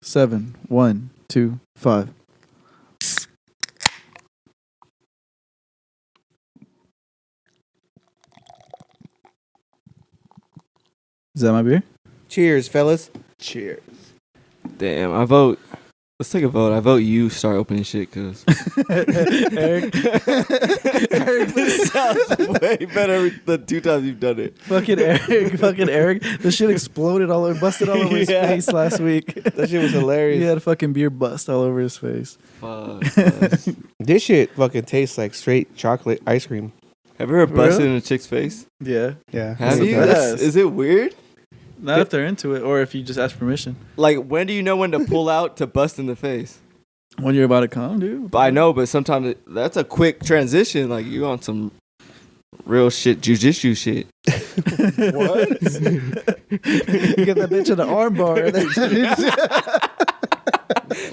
7, 1, 2, 5. Is that my beer? Cheers, fellas. Cheers. Damn, I vote. Let's take a vote. I vote you start opening shit, cause Eric, this sounds way better the 2 times you've done it. fucking Eric. This shit exploded all over, busted all over his face last week. That shit was hilarious. He had a fucking beer bust all over his face. Fuck. This shit fucking tastes like straight chocolate ice cream. Have you ever busted Really? in a chick's face? Yeah. Yeah. Have the you? best. Is it weird? Not if they're into it, or if you just ask permission. Like, when do you know when to pull out to bust in the face? When you're about to come, dude. But I know, but sometimes that's a quick transition. Like, you on some real shit, jujitsu shit. What? You get that bitch in the arm bar.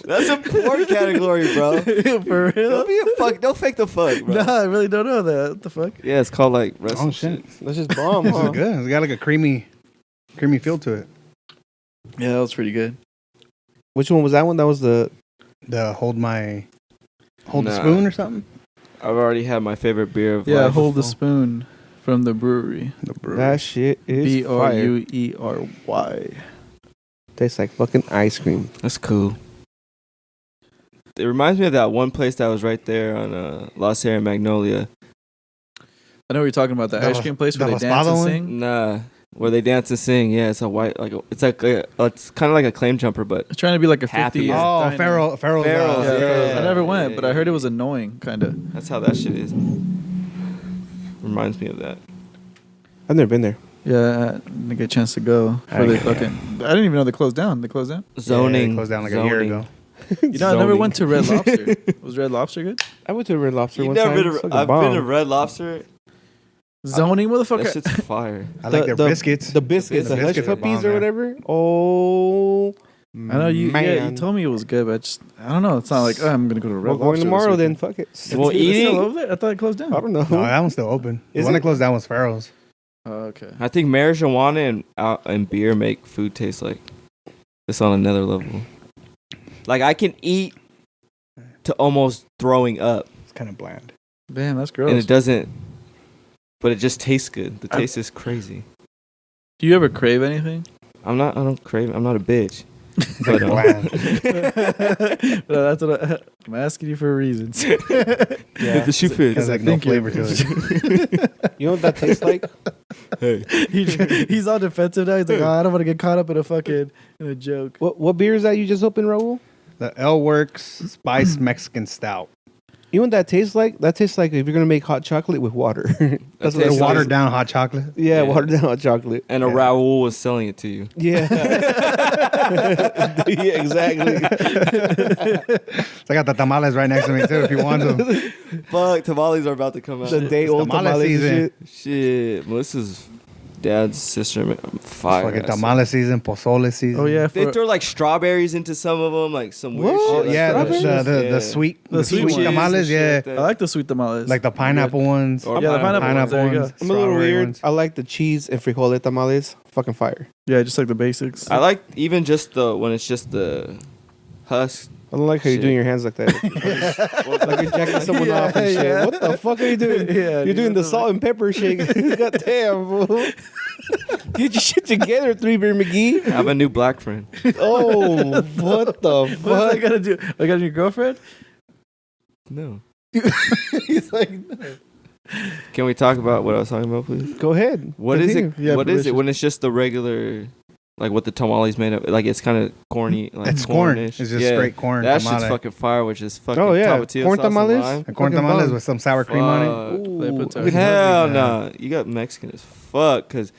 That's a porn category, bro. For real? Don't fake the fuck, bro. Nah, I really don't know that. What the fuck? Yeah, it's called like wrestling Oh, shit. That's just bomb, This huh? is good. It's got like a creamy feel to it. Yeah, that was pretty good. Which one was that one? That was the... The hold the Nah. spoon or something. I've already had my favorite beer of Yeah, life. hold the spoon from the brewery. The brewery. That shit is fire. Bruery. Tastes like fucking ice cream. That's cool. It reminds me of that one place that was right there on Los Air and Magnolia. I know what you're talking about. That The ice cream place where the they dance and Raspado one? sing. Nah, where they dance and sing. Yeah, it's a white it's kind of like a claim jumper, but It's trying to be like a Happy. 50. Oh, Farrell's. Farrell's, Yeah, yeah. I never went, but I heard it yeah. was annoying, kind of. that's how that shit is. Reminds me of that. I've never been there. Yeah, I didn't get a chance to go. I didn't even know they closed down. They closed down. Zoning. Yeah, it closed down like a year ago. You know, I never went to Red Lobster. Was Red Lobster good? I went to Red Lobster You've one never time. been It's to, fucking I've bomb. been to Red Lobster. Zoning, That motherfucker. shit's fire. I like their biscuits. The biscuits, The the hush biscuits are puppies bomb, or man. whatever. Oh, I know you. man. Yeah, you told me it was good, but I don't know. It's not like I'm gonna go to Red We're Lobster going this tomorrow then. weekend. Fuck it. Well, It's eating. still over there? I thought it closed down. I don't know. No, that one's still open. The Is one it? that closed down was Farrell's. Oh, okay. I think marijuana and beer make food taste like it's on another level. Like, I can eat to almost throwing up, It's kind of bland. Damn, that's gross. and it doesn't. But it just tastes good. The taste is crazy. Do you ever crave anything? I don't crave. I'm not a bitch. It's like bland. No, that's what I'm asking you for reasons. If the shoe fits. Has like no Thank you. flavor to it. You know what that tastes like? Hey. He's all defensive now. He's like, I don't want to get caught up in a joke. What beer is that you just opened, Raul? The L Works Spiced Mexican Stout. You know what that tastes like? That tastes like if you're gonna make hot chocolate with water. That's what tastes The it watered down hot chocolate. Yeah, Yeah. watered down hot chocolate. And a Raul was selling it to you. Yeah. Yeah, exactly. So I got the tamales right next to me too. If you want them. Fuck, tamales are about to come out. The day old tamale tamales and season. shit. Shit, Melissa's dad's sister. I'm fire. Fucking tamale season, pozole season. Oh yeah, They throw like strawberries into some of them, like some weird What? shit. Oh like yeah, strawberries. the sweet The sweet sweet ones. tamales. Yeah, I like the sweet tamales. like the pineapple ones. Or yeah, the pineapple ones. There you go. ones. I'm a little strawberry weird. ones. I like the cheese and frijole tamales. Fucking fire. Yeah, just like the basics. I like even just when it's just the husk. I don't like how you're Shit. doing your hands like that. Like you're jacking someone off and shit. yeah. What the fuck are you doing? Yeah, You're doing the salt and pepper shake. God damn, bro. Get your shit together, 3 Beer McGee. I have a new black friend. Oh, what the What's I fuck? gotta do? I got your girlfriend? No. He's like, Can we talk about what I was talking about, please? Go ahead. What is it? Yeah, What is it delicious. when it's just the regular, like what the tamales made of? Like it's kind of corny. Like It's corn. cornish. It's just straight corn That tamale. shit's fucking fire, which is fucking Oh, yeah. tapatio Corn sauce and tamales? lime. And corn Fucking tamales bomb. with some sour cream on it. Fuck. They put Ooh. Hell Yeah. no. You got Mexican as fuck, because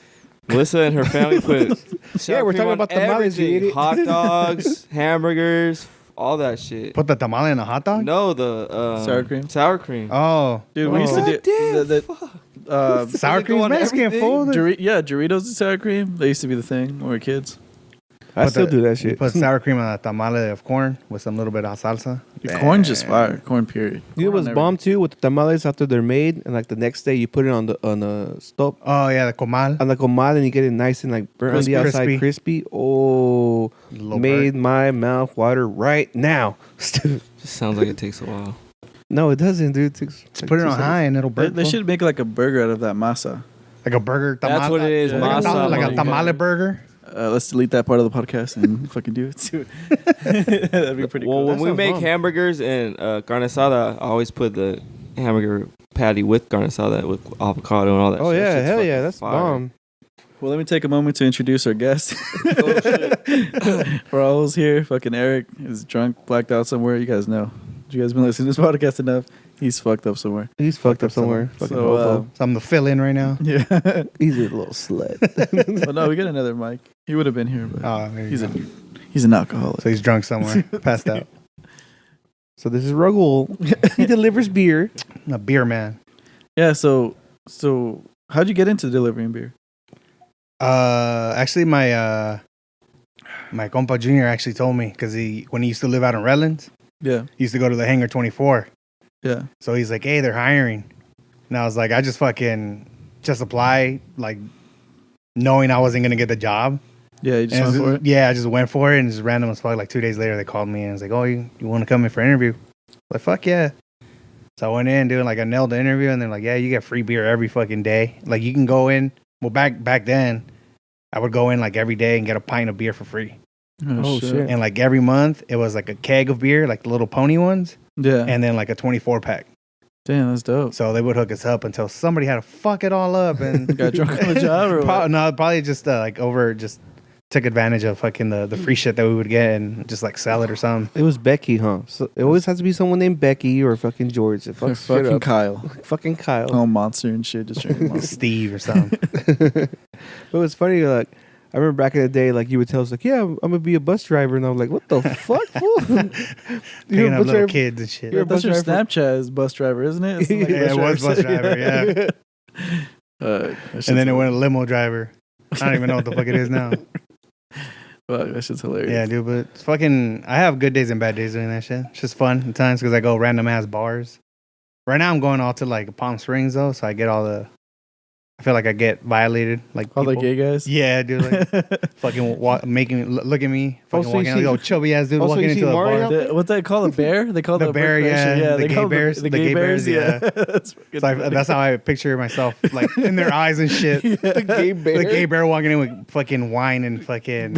Melissa and her family put sour Yeah, we're cream talking on about tamales, you everything. idiot. Hot dogs, hamburgers, all that shit. Put the tamale in a hot dog. No, the Sour cream? Sour cream. Oh, dude, we used to God do damn, sour Does it go cream's on Mexican everything? fool. Yeah, Doritos and sour cream. They used to be the thing when we were kids. I still do that You shit. put sour cream on a tamale of corn with some little bit of salsa. Corn's just fire. Corn period. You know Corn what's on bomb too with the tamales after they're made, and like the next day you put it on the stove Oh yeah, the comal. on the comal, and you get it nice and like burnt on the outside, crispy. Oh, made my mouth water right now. Just sounds like it takes a while. No, it doesn't, dude. Just put it on high and it'll burn. They should make like a burger out of that masa. Like a burger tamale. That's what it is, masa. Like a tamale burger. Let's delete that part of the podcast and fucking do it too. That'd be pretty Well, cool. when That we sounds make bomb. hamburgers and carne asada, I always put the hamburger patty with carne asada with avocado and all that. Oh shit. That yeah, shit's hell fucking yeah, that's fire. bomb. Well, let me take a moment to introduce our guest. Oh, shit. For all who's here, fucking Eric is drunk, blacked out somewhere. You guys know. You guys been listening to this podcast enough? He's fucked up somewhere. He's fucked up somewhere. Fucking So, hobo. Something to fill in right now. Yeah. He's a little slut. But no, we got another mic. He would have been here, but Oh, there you he's go. he's an alcoholic. So he's drunk somewhere, passed out. So this is Raul. He delivers beer. A beer man. Yeah. So how'd you get into delivering beer? Actually, my compa Junior actually told me because when he used to live out in Redlands, Yeah. he used to go to the Hangar 24. Yeah. So he's like, "Hey, they're hiring," and I was like, "I just apply, like knowing I wasn't gonna get the job." Yeah. You just went for it. Yeah, I just went for it, and just random as fuck. Like 2 days later, they called me and was like, "Oh, you want to come in for an interview?" Like, fuck yeah. So I went in, dude. Like I nailed the interview, and they're like, "Yeah, you get free beer every fucking day. Like you can go in." Well, back then, I would go in like every day and get a pint of beer for free. Oh, shit. And like every month, it was like a keg of beer, like the little pony ones, Yeah. and then like a 24 pack. Damn, that's dope. So they would hook us up until somebody had to fuck it all up and Got drunk on the job or what? probably just just took advantage of fucking the free shit that we would get and just like sell it or something. It was Becky, huh? So it always has to be someone named Becky or fucking George. That fucks shit Fucking up. Kyle. Fucking Kyle. Oh, monster and shit. Just drinking monster. Steve or something. But it was funny, like, I remember back in the day, like, you would tell us, like, yeah, I'm going to be a bus driver. And I was like, what the fuck, fool? Picking up little kids and shit. You're a That's bus your driver Snapchat is bus driver, isn't it? It's like Yeah, it was bus driver, yeah. That shit's And then it went hilarious. limo driver. I don't even know what the fuck it is now. Fuck, that shit's hilarious. Yeah, dude, but it's fucking. I have good days and bad days doing that shit. It's just fun at times because I go random ass bars. Right now, I'm going all to like Palm Springs though, so I get all the. I feel like I get violated, like All the people. gay guys? Yeah, dude, like fucking look at me, fucking so you walking out, see- yo, chubby ass dude also walking you into see a Mario? bar. What they call a bear? They call The it bear, yeah. The they gay call it bears, The gay bears, yeah. That's That's how I picture myself, like in their eyes and shit. The gay bear. The gay bear walking in with fucking wine and fucking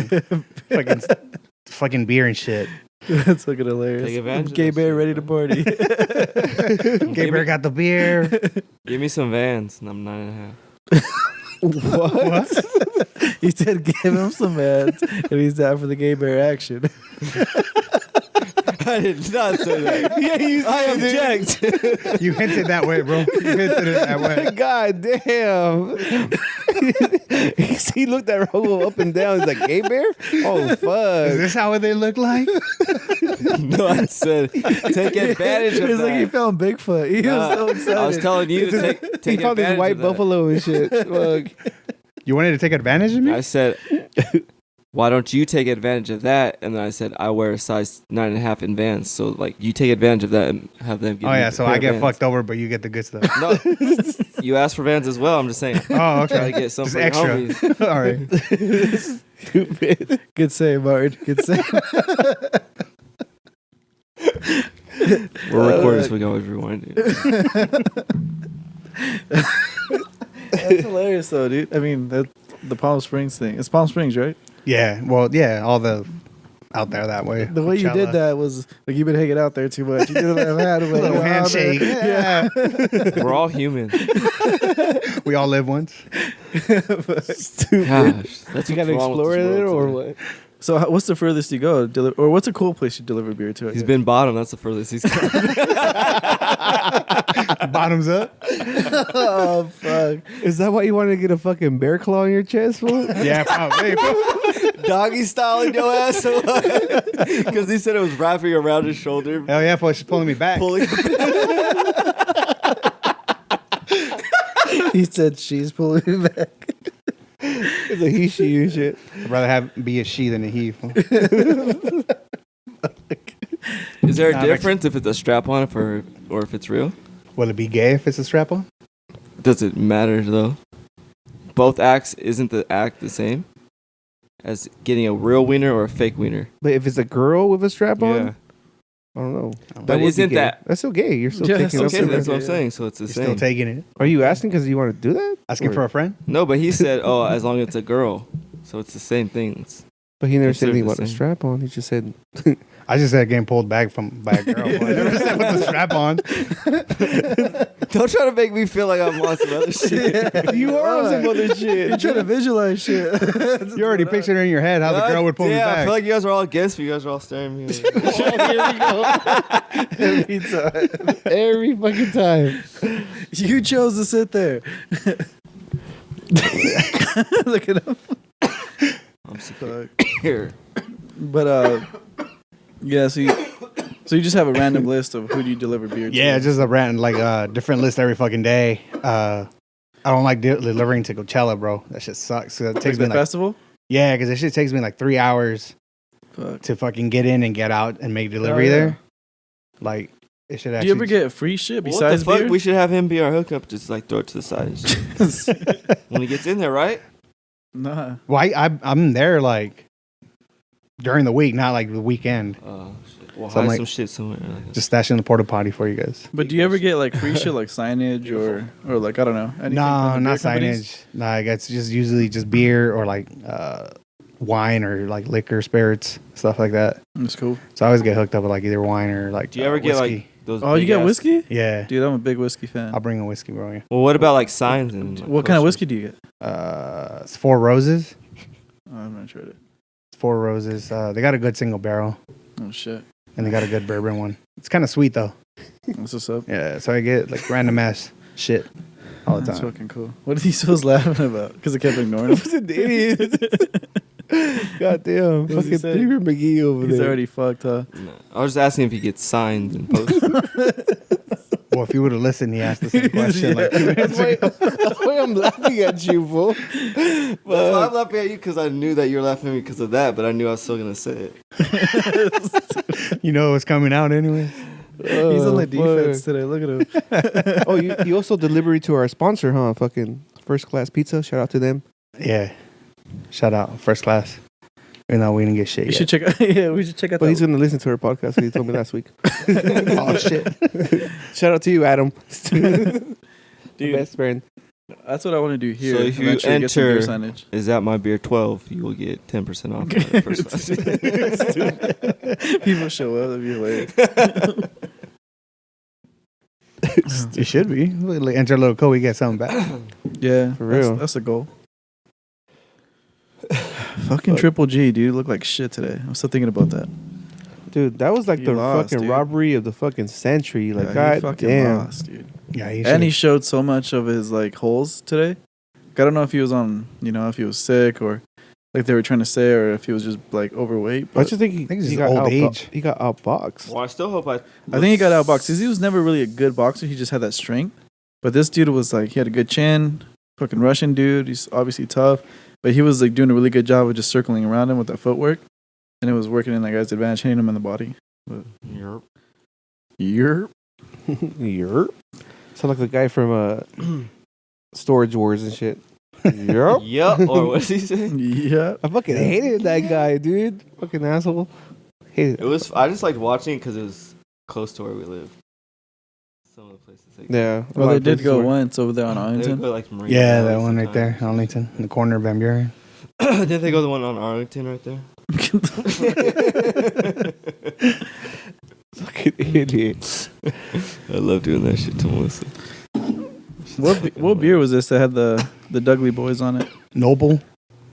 beer and shit. That's fucking hilarious. Take advantage of Gay that bear shit, ready to bro. party. Gay bear got the beer. Give me some Vans, and I'm 9.5. What? He said give him some ads, and he's down for the gay bear action. I did not say that. Yeah, you I object. You hinted that way, bro. You hinted it that way. God damn. He looked at Raul up and down. He's like, gay bear? Oh, Is fuck. this how they look like? No, I said take advantage of It's that. like he found Bigfoot. He was so excited. I was telling you to take He found this advantage white of that. buffalo and shit. Fuck. You wanted to take advantage of me? I said, why don't you take advantage of that? And then I said, I wear a size 9.5 in Vans. So, like, you take advantage of that and have them give Oh me yeah, a so pair I of get Vans. fucked over, but you get the good stuff. No, you asked for Vans as well. I'm just saying. Oh, Try to okay. get some Just for your extra. homies. All right. Stupid. Good save, Martin. Good save. We're recording, so we can always rewind it. That's hilarious, though, dude. I mean, the Palm Springs thing. It's Palm Springs, right? Yeah. Well, yeah. All the out there that way. The way you Coachella. did that was like you've been hanging out there too much. You did a Little handshake. Yeah. We're all human. We all live once. Stupid. Gosh, that's You got to what's wrong with explore this it world or today. what? So what's the furthest you go? Or what's a cool place you deliver beer to? I He's guess? been bottom. That's the furthest he's gone. Bottoms up. Oh fuck! Is that why you wanted to get a fucking bear claw in your chest, fool? Yeah, probably. Doggy style in your ass. Because he said it was wrapping around his shoulder. Hell yeah, she's pulling me back. Pulling. He said she's pulling me back. It's a he, she, and shit. I'd rather be a she than a he. fool. Is there a Nah, difference if it's a strap on or if it's real? Will it be gay if it's a strap on? Does it matter though? Both acts, isn't the act the same as getting a real wiener or a fake wiener? But if it's a girl with a strap on, Yeah. I don't know. But That would be isn't gay. that- That's still gay. You're still Yeah, taking that's up Okay, for that's it. what I'm saying. So it's the You're same. still taking it. Are you asking because you want to do that? Asking Or- for a friend? No, but he said, "Oh, as long as it's a girl." So it's the same thing. But he never said Considered anything the about a same. strap on. He just said, I just said getting pulled back by a girl. But I never said with the strap on. Don't try to make me feel like I'm on some other shit. "You are on some other shit." You're trying to visualize shit. You already pictured it in your head how the girl would pull me I back. feel like you guys are all against me. You guys are all staring at me. Every time. Every fucking time. You chose to sit there. Look at him. I'm sick Fuck. here. But yeah. So you just have a random list of who do you deliver beer to? Yeah, just a random, different list every fucking day. I don't like delivering to Coachella, bro. That shit sucks. 'Cause It Like takes the me festival. yeah, because that shit takes me like 3 hours Fuck. to fucking get in and get out and make delivery yeah. there. Like, it should Do actually. you ever get free shit What the besides fuck? beer? We should have him be our hookup. Just like throw it to the side. and shit. When he gets in there, right? Nah. Well, I'm there like during the week, not like the weekend. Oh shit. We'll So I'm hide like- some shit somewhere. Just stashing the porta potty for you guys. But do you ever get like free shit like signage or like I don't know? anything No, from the beer not companies? signage. Like it's just usually just beer or like wine or like liquor, spirits, stuff like that. That's cool. So I always get hooked up with like either wine or like. Do you ever get whiskey. like those? Oh, you big get ass- whiskey? Yeah, Dude, I'm a big whiskey fan. I'll bring a whiskey, bro. Yeah. Well, what about like signs and? Like, What kind of posters? whiskey do you get? It's Four Roses. Oh, I've not tried it. It's Four Roses. They got a good single barrel Oh shit. and they got a good bourbon one. It's kind of sweet though. That's what's up. Yeah, so I get like random ass shit all the That's time. fucking cool. What are these fools laughing about? Because I kept ignoring him. What's an idiot? Goddamn. What does he Fucking say? Peter McGee over He's there. already fucked, huh? No. I was just asking if he gets signs and posters. Well, if you would have listened, he asked the same question like 2 minutes ago. That's why I'm laughing at you, fool. That's why I'm laughing at you because I knew that you were laughing at me because of that, but I knew I was still gonna say it. You know what's coming out anyway. He's on the fuck. defense today. Look at him. Oh, you also delivery to our sponsor, huh? Fucking First Class Pizza. Shout out to them. Yeah. Shout out, first class. Even though we didn't get shit You yet. should check out. Yeah, we should check out. But he's that. gonna listen to our podcast. He told me last week. Oh shit. Shout out to you, Adam. Dude. Best friend. That's what I want to do here. So if you Eventually get some beer enter- signage. Is that my beer 12? You will get 10% off. the first class. People show up. That'd be hilarious. It should be. Enter a little code, we get something back. Yeah, For real. That's the goal. Fucking Triple G, dude, look like shit today. I'm still thinking about that. Dude, that was like He the lost, fucking dude. robbery of the fucking century. Like, Yeah, he god fucking damn. lost, dude. Yeah, he And he should. showed so much of his like holes today. I don't know if he was on, if he was sick or like they were trying to say, or if he was just like overweight. I But just think I think it's he just got old age. He got outboxed. Well, I still hope I think he got outboxed because he was never really a good boxer. He just had that strength. But this dude was like, he had a good chin, fucking Russian dude. He's obviously tough, but he was like doing a really good job of just circling around him with that footwork, and it was working in that guy's advantage, hitting him in the body. But Yerp. Yerp. Yerp. Sound like the guy from Storage Wars and shit. Yerp. Yup. Or what did he say? Yeah. I fucking hated that guy, dude. Fucking asshole. Hated It was. I just liked watching it because it was close to where we live. Some of the places. They go. Yeah. Well, they did go once over there on They would Arlington. go like Marina Yeah, Valley that one right there, sometimes. Arlington, in the corner of Van Buren. Didn't they go the one on Arlington right there? Fucking idiot. I love doing that shit to Melissa. What beer was this that had the Dudley boys on it? Noble.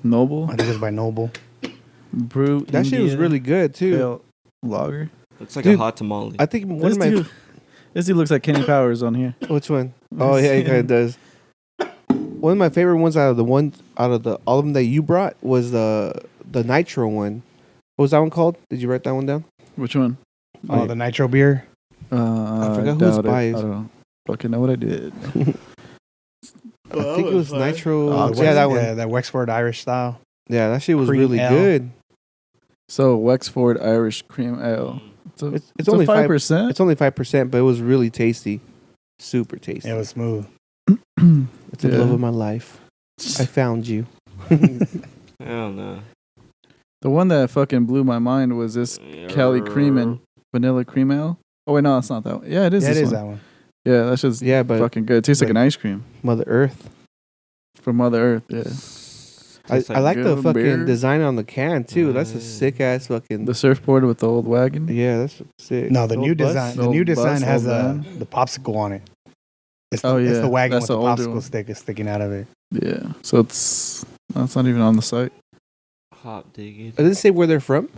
Noble I think it was by Noble. Brew. That shit was India really good too. Pale Lager. Looks like Dude, a hot tamale. I think one This of my dude looks like Kenny Powers on here. which one? Oh yeah, he kind of does. One of my favorite ones out of all of them that you brought was the nitro one. What was that one called? Did you write that one down? Which one? Oh, the nitro beer. I forgot whose doubt it. by I is. don't fucking know what I did. I think it was Nitro. Oh, yeah, that one. Yeah, that Wexford Irish style. Yeah, that shit was Cream really ale. good. So Wexford Irish Cream Ale. It's only 5%. It's only 5%, but it was really tasty. Super tasty. It was smooth. It's the Yeah. love of my life. I found you. Hell no. The one that fucking blew my mind was this Cali Cream and Vanilla Cream Ale. Oh wait, no, that's not that one. Yeah, it is. Yeah, it this is one. that one. Yeah, that's just Yeah, but fucking good. It tastes like but- an ice cream Mother Earth. from Mother Earth. Yeah, I like the good fucking beer. design on the can too. That's a sick ass fucking. the surfboard with the old wagon. Yeah, that's sick. No, the Old new bus? design. The The new old design bus, has old the popsicle on it. It's Oh, it's yeah. the wagon That's with the the older popsicle one. stick is sticking out of it. Yeah, so that's not even on the site. Hot digging. It doesn't say where they're from.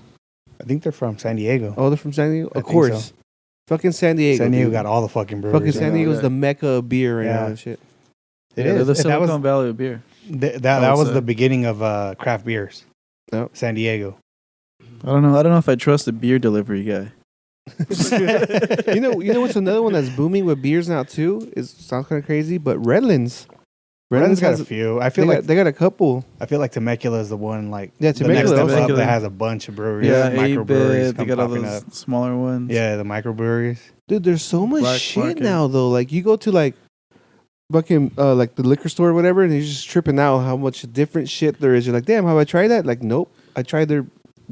I think they're from San Diego. Oh, they're from San Diego. I Of think course. so. Fucking San Diego. San Diego dude. got all the fucking Fucking breweries. San Yeah. Diego's Yeah. the mecca of beer right Yeah. now and shit. It Yeah, is. they're the That Silicon was Valley of beer. that would was say. the beginning of craft beers. Yep. San Diego. I don't know if I trust a beer delivery guy. you know what's another one that's booming with beers now too? It sounds kind of crazy, but Redlands. Redlands got has a few. I they feel like got, they got a couple. Temecula is the one like Yeah, the next Temecula step also. up Temecula. that has a bunch of breweries, Yeah, microbreweries A-Bit, they come got all popping those up. smaller ones. Yeah, the microbreweries. Dude, there's so much Black shit market. now though. Like you go to like fucking like the liquor store or whatever, and you're just tripping out how much different shit there is. You're like, damn, have I tried that? Like, nope. I tried their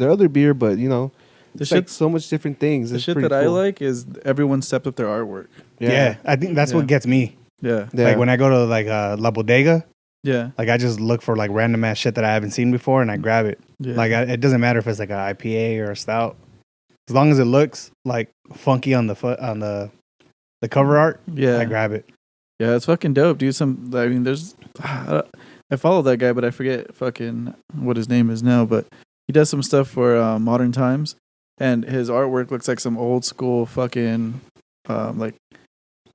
other beer, but you know, The it's shit, like so much different things. the It's shit pretty that I cool. like is everyone stepped up their artwork. Yeah, I think that's Yeah. what gets me. Yeah, Yeah. Like when I go to like La Bodega, yeah, like I just look for like random ass shit that I haven't seen before and I grab it. yeah. Like it doesn't matter if it's like an IPA or a stout, as long as it looks like funky on the cover art. yeah, I grab it. yeah. It's fucking dope, dude. I mean, there's. I follow that guy, but I forget fucking what his name is now. But he does some stuff for Modern Times, and his artwork looks like some old school fucking like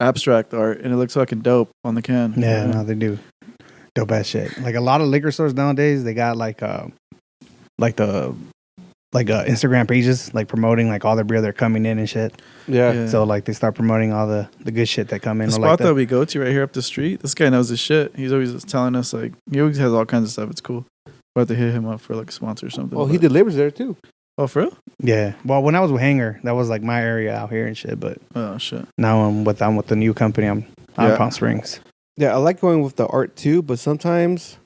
abstract art, and it looks fucking dope on the can. Yeah, no, they do dope ass shit. Like a lot of liquor stores nowadays, they got like Instagram pages like promoting like all their beer they're coming in and shit. Yeah. Yeah. So like they start promoting all the good shit that come in. The or, spot like that we go to right here up the street, this guy knows his shit. He's always telling us like he always has all kinds of stuff. It's cool. We'll have to hit him up for like a sponsor or something. Oh, he but- delivers there too. Oh, for real? Yeah. Well, when I was with Hanger, that was like my area out here and shit. But Oh shit. now I'm with the new company. I'm out Yeah. in Palm Springs. Yeah, I like going with the art too, but sometimes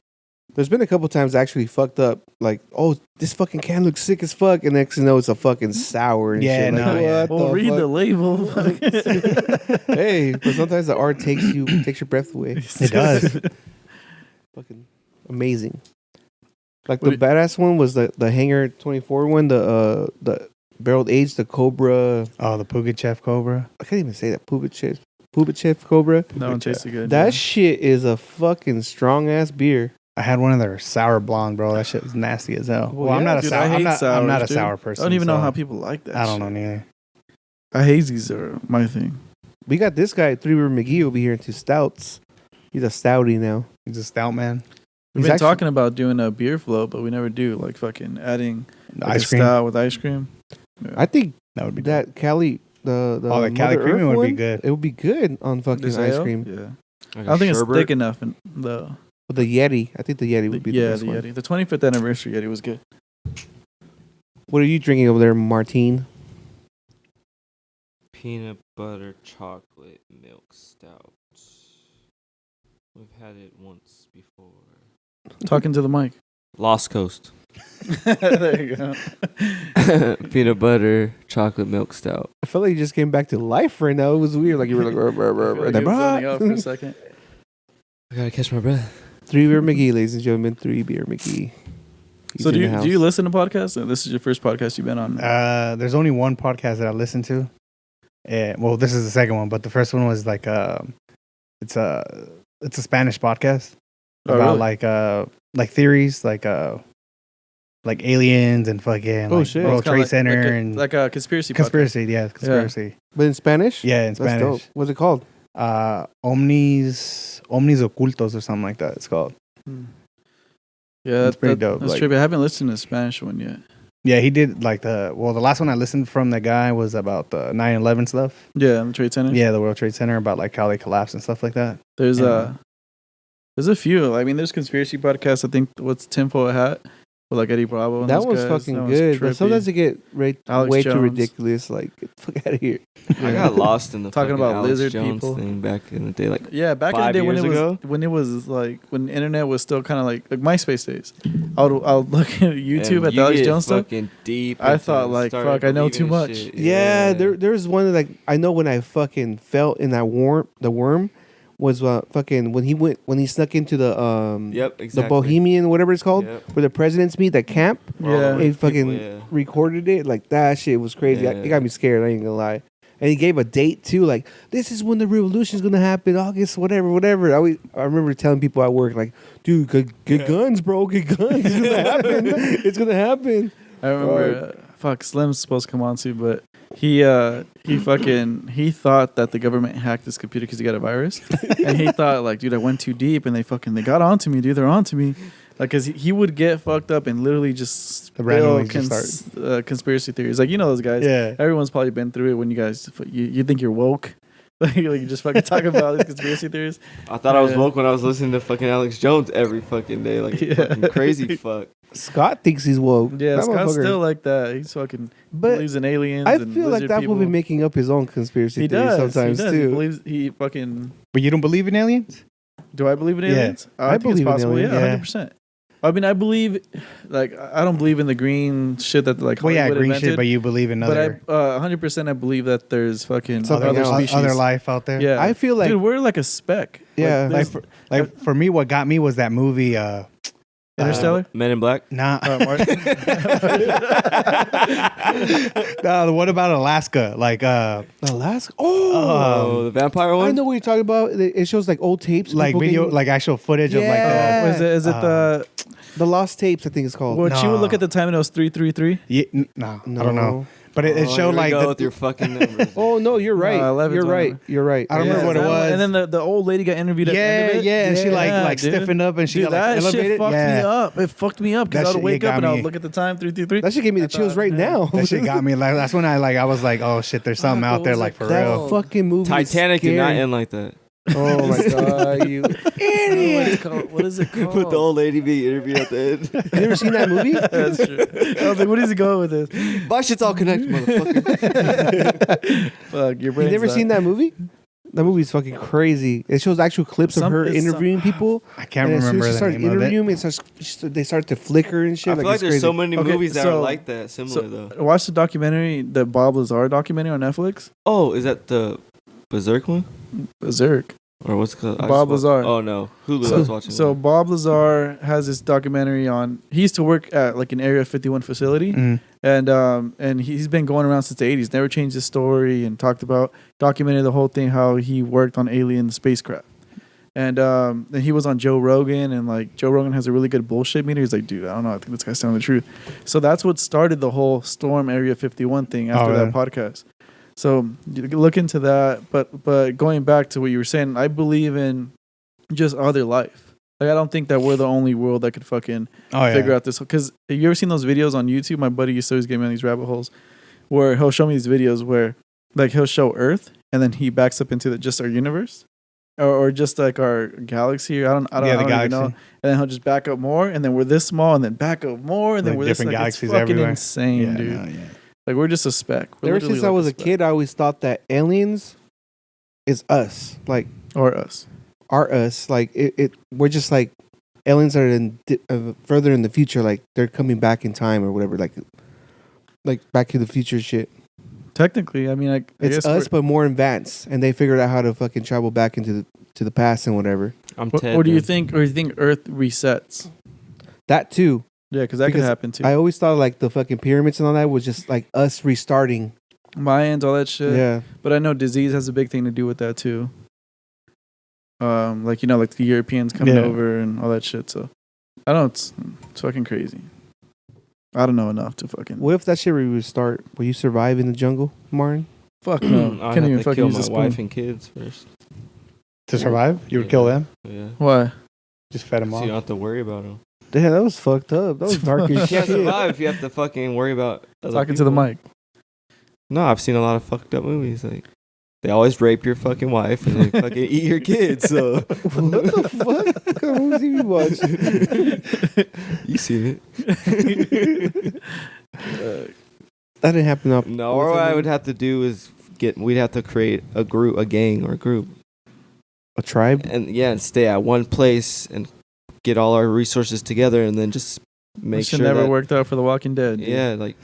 there's been a couple times I actually fucked up. Like, oh, this fucking can looks sick as fuck, and next thing you know, it's a fucking sour and Yeah, shit. Like, no, yeah. what Well, the read the fuck? label. Hey, but sometimes the art takes your breath away. It does. Fucking amazing. Like What the badass one was the Hanger 24 one, the barreled aged, the Cobra. Oh, the Pugachev Cobra. I can't even say that. Pugachev Cobra. That one tasted good. That shit is a fucking strong ass beer. I had one of their sour blonde, bro. That shit was nasty as hell. Well, Well, I'm yeah, not a dude, sour. I hate I'm not a sours, dude. sour I person. don't even know so how people like that. I don't know shit. neither. Hazies are my thing. We got this guy, Three River McGee, over here into stouts. He's a stouty now. He's a stout man. We've He's been actually- talking about doing a beer float, but we never do. Like fucking adding like Ice a cream. stout with ice cream. Yeah. I think That would be that Cali, the Oh, the Cali Mother Creamy Earth would be one, good. It would be good on fucking This ice ale? cream. Yeah. Like I don't think it's sherbet. thick enough. Though. With the Yeti, I think the Yeti would be the Yeah, best the one. Yeti. The 25th anniversary Yeti was good. What are you drinking over there, Martine? Peanut butter chocolate milk stout. We've had it once before. Talking to the mic. Lost Coast. There you go. Peanut butter chocolate milk stout. I felt like you just came back to life right now. It was weird. Like you were like, "Rah, rah, rah, I feel rah," like and he was zoning then, out for a second. I gotta catch my breath. Three Beer McGee, ladies and gentlemen. Three Beer McGee. He's So in do the you house. listen to podcasts? This is your first podcast you've been on. There's only one podcast that I listen to. Well, this is the second one, but the first one was like it's a Spanish podcast Oh, about really? like theories like aliens and fucking Oh, like shit. World It's kinda Trade Center and like a conspiracy. conspiracy. Yeah, conspiracy. But in Spanish? Yeah, in That's dope. Spanish. What's it called? Omnis Ocultos or something like that. It's called. podcast. Yeah, It's pretty dope, That's like- true. But I haven't listened to the Spanish one yet. Yeah, he did like the last one I listened from the guy was about the 9/11 stuff. Yeah, the Trade Center. Yeah, the World Trade Center about like how they collapsed and stuff like that. There's Yeah. There's a few. I mean, there's conspiracy podcasts. I think what's Tinfoil Hat with like Eddie Bravo. And That those one's guys. fucking That one's good. But trippy. sometimes they get Alex way too Jones. ridiculous. Like, get the fuck out of here. I got lost in the Talking fucking about Alex lizard Jones people. thing back in the day. Like, Yeah, back in the 5 day when years it was ago? when the internet was still kind of like MySpace days. I would look at YouTube and at the you Alex get Jones stuff. fucking deep. I into thought, it, like, started fuck, I know too believing much. shit. Yeah, there's one like I know when I fucking fell in that worm was fucking when he snuck into the Yep, the exactly. Bohemian whatever it's called Yep. where the presidents meet, that camp. Yeah. He fucking People, yeah. recorded it. Like, that shit was crazy. Yeah. It got me scared. I ain't gonna lie. And he gave a date too. Like, this is when the revolution's gonna happen. August, whatever. I remember telling people at work, like, dude, get guns, bro. Get guns. It's gonna happen. It's gonna happen. I remember, Slim's supposed to come on too, but he thought that the government hacked his computer because he got a virus, and he thought, like, dude, I went too deep, and they got onto me, dude. They're onto me, like, because he would get fucked up and literally just spill randomly just conspiracy theories, like, you know those guys. Yeah. Everyone's probably been through it when you guys you think you're woke. like you just fucking talk about these conspiracy theories. I thought I was Yeah. woke when I was listening to fucking Alex Jones every fucking day. Like, Yeah. fucking crazy fuck. Scott thinks he's woke. Yeah, That Scott's motherfucker- still like that. He's fucking But believes in aliens. I and feel like lizard that people. will be making up his own conspiracy He theories does. sometimes he does. too. He believes. He fucking. But you don't believe in aliens? Do I believe in Yeah. aliens? I think believe in it's possible. aliens. Yeah, Yeah. 100%. I mean, I believe. Like, I don't believe in the green shit that like Well, yeah, Hollywood green invented, shit, but you believe in other But I 100% I believe that there's fucking Something other else. species. other life out there. Yeah, I feel like dude, we're like a speck. Yeah. like, Like there's- for me, what got me was that movie. Interstellar. Men in Black. Nah, Martin. no, the one about Alaska. Like, Alaska. Oh, The vampire one? I know what you're talking about. It shows like old tapes, of like people video, getting- like actual footage of like Yeah. Is it the lost tapes. I think it's called. What you would No. look at the time and it was 333? no, I don't know. But it Oh, showed here we like go with your fucking numbers. Oh no, you're right. 11's You're one. right. You're right. I don't remember what it that one. was. And then the old lady got interviewed at the end of it. yeah, and she like Yeah, dude. stiffened up and she Dude, got like that elevated. shit fucked yeah. me up. It fucked me up That because I shit- would wake it up got and I me- would look at the time 333. That should give me the I chills thought, right yeah. now. That shit got me. Like that's when I was like, oh shit, there's something Fuck, out what there was like it for called? real. That fucking movie. Titanic did not scary. end like that. Oh my god, you What is it called? With the old lady being interviewed at the end. you never seen that movie? That's true. I was like, what is he going with this? My shit's all connected, motherfucker. Fuck, your You brain's never seen that movie? That movie's fucking crazy. It shows actual clips of her it's interviewing people. I can't and as soon remember as she the started name of it. interviewing, they start to flicker and shit. I feel like it's there's crazy. so many Okay, movies that are so- like that, similar though. Watch the documentary, the Bob Lazar documentary on Netflix. Oh, is that the Berserk one? Berserk. Or what's it called? Bob Lazar. Oh no, Hulu. I was watching. So Bob Lazar has this documentary on. He used to work at like an Area 51 facility, Mm. and he's been going around since the 80s. Never changed his story and documented the whole thing how he worked on alien spacecraft. And then he was on Joe Rogan, and like Joe Rogan has a really good bullshit meter. He's like, dude, I don't know, I think this guy's telling the truth. So that's what started the whole Storm Area 51 thing after that podcast. So you can look into that, but going back to what you were saying, I believe in just other life. Like, I don't think that we're the only world that could fucking figure out this. Because have you ever seen those videos on YouTube? My buddy used to always get me on these rabbit holes where he'll show me these videos where like he'll show Earth and then he backs up into just our universe or just like our galaxy. I don't the even galaxy. know. And then he'll just back up more and then we're this small and then back up more and then Like we're this different like, galaxies it's fucking everywhere. insane, dude. No, yeah. Like, we're just a speck. We're Ever literally since I like was a speck. kid, I always thought that aliens is us. Like, Or us. are us. Like, we're just like aliens are further in the future. Like, they're coming back in time or whatever. Like Back to the Future shit. Technically, I mean, I It's guess us, but more advanced, and they figured out how to fucking travel back into the past and whatever. I'm Or, Ted. or do you man. think Earth resets? That too. Yeah, because that could Because happen too. I always thought like the fucking pyramids and all that was just like us restarting. Mayans, all that shit. Yeah. But I know disease has a big thing to do with that too. Like, you know, like the Europeans coming Yeah. over and all that shit. So I don't. It's fucking crazy. I don't know enough to fucking. What if that shit would restart? Will you survive in the jungle, Martin? Fuck no. I'd Can't have even to fucking kill use my a spoon. wife and kids first. To survive, you would kill them. Yeah. Why? Just fed them So off. you don't have to worry about them. Damn, that was fucked up. That was dark as You can't shit. survive if you have to fucking worry about other Talking to the people. mic. No, I've seen a lot of fucked up movies. Like, They always rape your fucking wife and they fucking eat your kids. So What the fuck? What kind of movies have you watched? you seen it? That didn't happen up. No, or what I would have to do is we'd have to create a gang or a group. A tribe? And and stay at one place and get all our resources together and then just make This shit sure never that, worked out for The Walking Dead. Dude. Yeah, like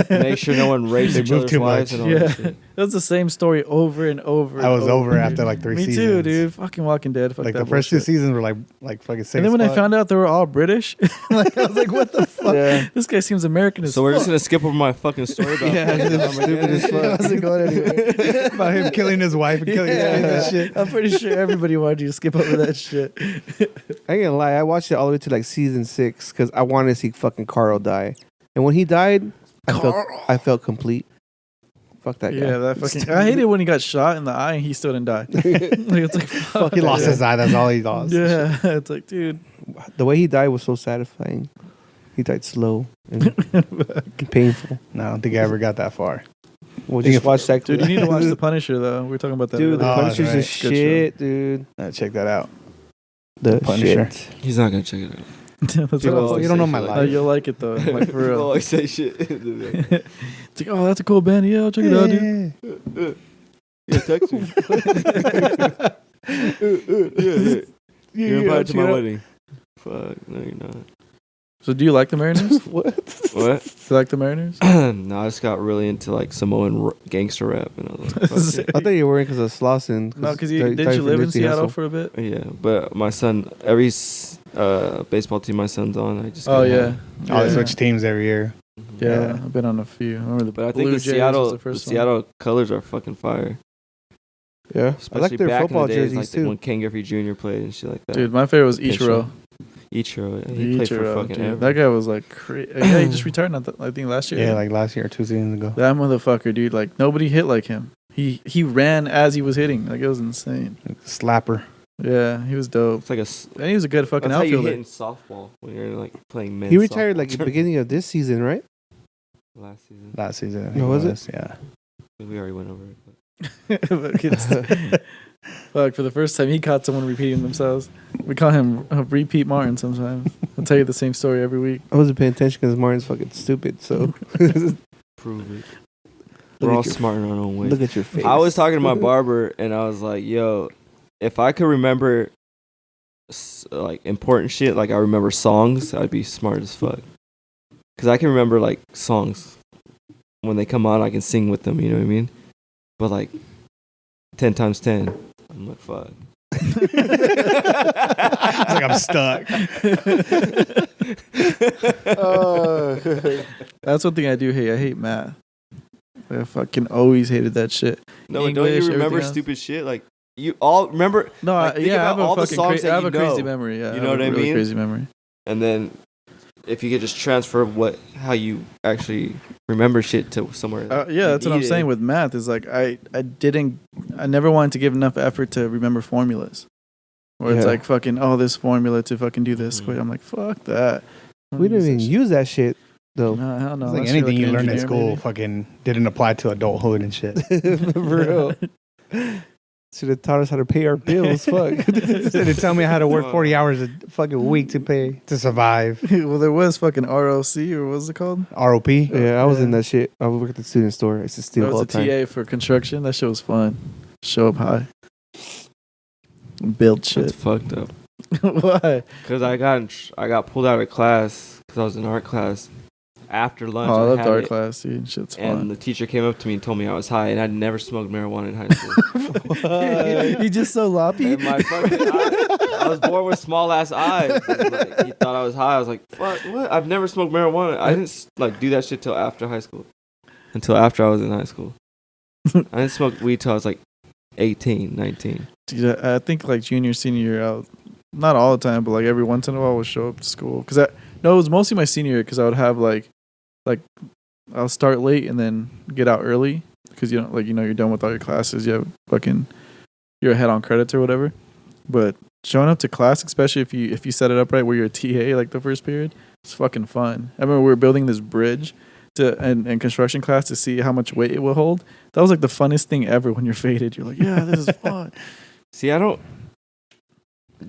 make sure no one rapes They each move other's too wives much. and all that shit. That's the same story over and over. I was and over dude. after like 3 Me seasons. too, dude. Fucking Walking Dead. Fuck Like that the first 2 bullshit. seasons were like fucking sick. And then when I found out they were all British, like I was like, "What the fuck? Yeah. This guy seems American as So we're fuck." just gonna skip over my fucking story about Yeah, it's stupid as fuck. I wasn't going anywhere. about him killing his wife and killing his kids and shit. I'm pretty sure everybody wanted you to skip over that shit. I ain't gonna lie, I watched it all the way to like season 6 because I wanted to see fucking Carl die. And when he died, I felt complete. Fuck that guy. Yeah, that fucking. I hated when he got shot in the eye and he still didn't die. Like, it's like fuck. He lost yeah. his eye. That's all he lost. Yeah, it's like, dude. The way he died was so satisfying. He died slow and painful. No, I don't think I ever got that far. Well, just watch that. Dude, you need to watch The Punisher though. We were talking about that. Dude, The earlier. that's Punisher's right. a It's a good shit, dude. Check that out. The Punisher. shit. He's not gonna check it out. That's You what I don't, was you don't know my like- Oh, life. you'll like it though, like for real. always say shit. It's like, oh, that's a cool band. Yeah, I'll check it out, dude. Yeah, text me. You're invited to my wedding. Fuck, no, you're not. So, do you like the Mariners? What? Do What? you like the Mariners? No, I just got really into like Samoan gangster rap, and I was like, fuck it. I thought you were in because of Slauson. No, because didn't you live in Seattle for a bit? Yeah, but my son, every baseball team my son's on, I just Oh kinda yeah, have- Oh, they yeah. switch teams every year. Yeah, I've been on a few. I remember the But I Blue think the Jays was Seattle, the first one. Seattle colors are fucking fire. Yeah, I Especially like their back football in the days, jerseys like too. when Ken Griffey Jr. played and shit like that. Dude, my favorite was Pinch Ichiro. Ichiro, yeah, he played for Ichiro, fucking dude. ever. That guy was like crazy. Yeah, he just retired. I think last year. Yeah, like last year or 2 seasons ago. that motherfucker, dude. Like nobody hit like him. He ran as he was hitting. Like it was insane. Slapper. Yeah, he was dope. It's like And he was a good fucking that's how you outfielder. hit in softball when you're like playing men's He retired softball like at the beginning of this season, right? last season. Last season. I Oh, think was it? Yeah. We already went over it. But. Fuck, for the first time, he caught someone repeating themselves. We call him Repeat Martin sometimes. I'll tell you the same story every week. I wasn't paying attention because Martin's fucking stupid. So Prove it. Look We're at all your- smart in our own way. look at your face. I was talking to my barber and I was like, yo, if I could remember like important shit, like I remember songs, I'd be smart as fuck. Because I can remember like songs. When they come on, I can sing with them, you know what I mean? But like 10 times 10, I'm like, fuck. It's like I'm stuck. That's one thing I do hate. I hate math. Like, I fucking always hated that shit. No, but don't English, you remember everything else. stupid shit? Like, you all remember, No, Like, think I have about all a the fucking songs that I have you a crazy know. memory. Yeah, You I know have what a I really mean? Crazy memory. and then if you could just transfer how you actually remember shit to somewhere. Yeah, that's what I'm needed. saying with math. Is like I never wanted to give enough effort to remember formulas. Where it's Yeah. like fucking this formula to fucking do this. Mhm. I'm like fuck that. I We don't didn't even that shit. use that shit though. No, hell no. It's like Unless you're anything you an learned in engineer, school maybe. fucking didn't apply to adulthood and shit. For real. Should have taught us how to pay our bills. Fuck. Instead of telling me how to work 40 hours a fucking week to survive. Well, there was fucking ROC or what was it called? ROP. Yeah, I was in that shit. I worked at the student store. I used to steal That all was the a time. TA for construction. That shit was fun. Show up high. Build That's shit. fucked up. Why? Because I got pulled out of class because I was in art class. After lunch, Oh, I loved had art it, class, dude. Shit's and fun. the teacher came up to me and told me I was high, and I'd never smoked marijuana in high school. You just so loppy. And my fucking I was born with small ass eyes. And, like, he thought I was high. I was like, "Fuck, what? I've never smoked marijuana. I didn't like do that shit till after high school. Until after I was in high school, I didn't smoke weed till I was like 18, 19. Dude, I think like junior, senior year, not all the time, but like every once in a while, I would show up to school. It was mostly my senior year because I would have like I'll start late and then get out early because you're done with all your classes. You have you're ahead on credits or whatever. But showing up to class, especially if you set it up right where you're a TA like the first period, it's fucking fun. I remember we were building this bridge in construction class to see how much weight it will hold. That was like the funnest thing ever when you're faded. You're like, yeah, this is fun. See,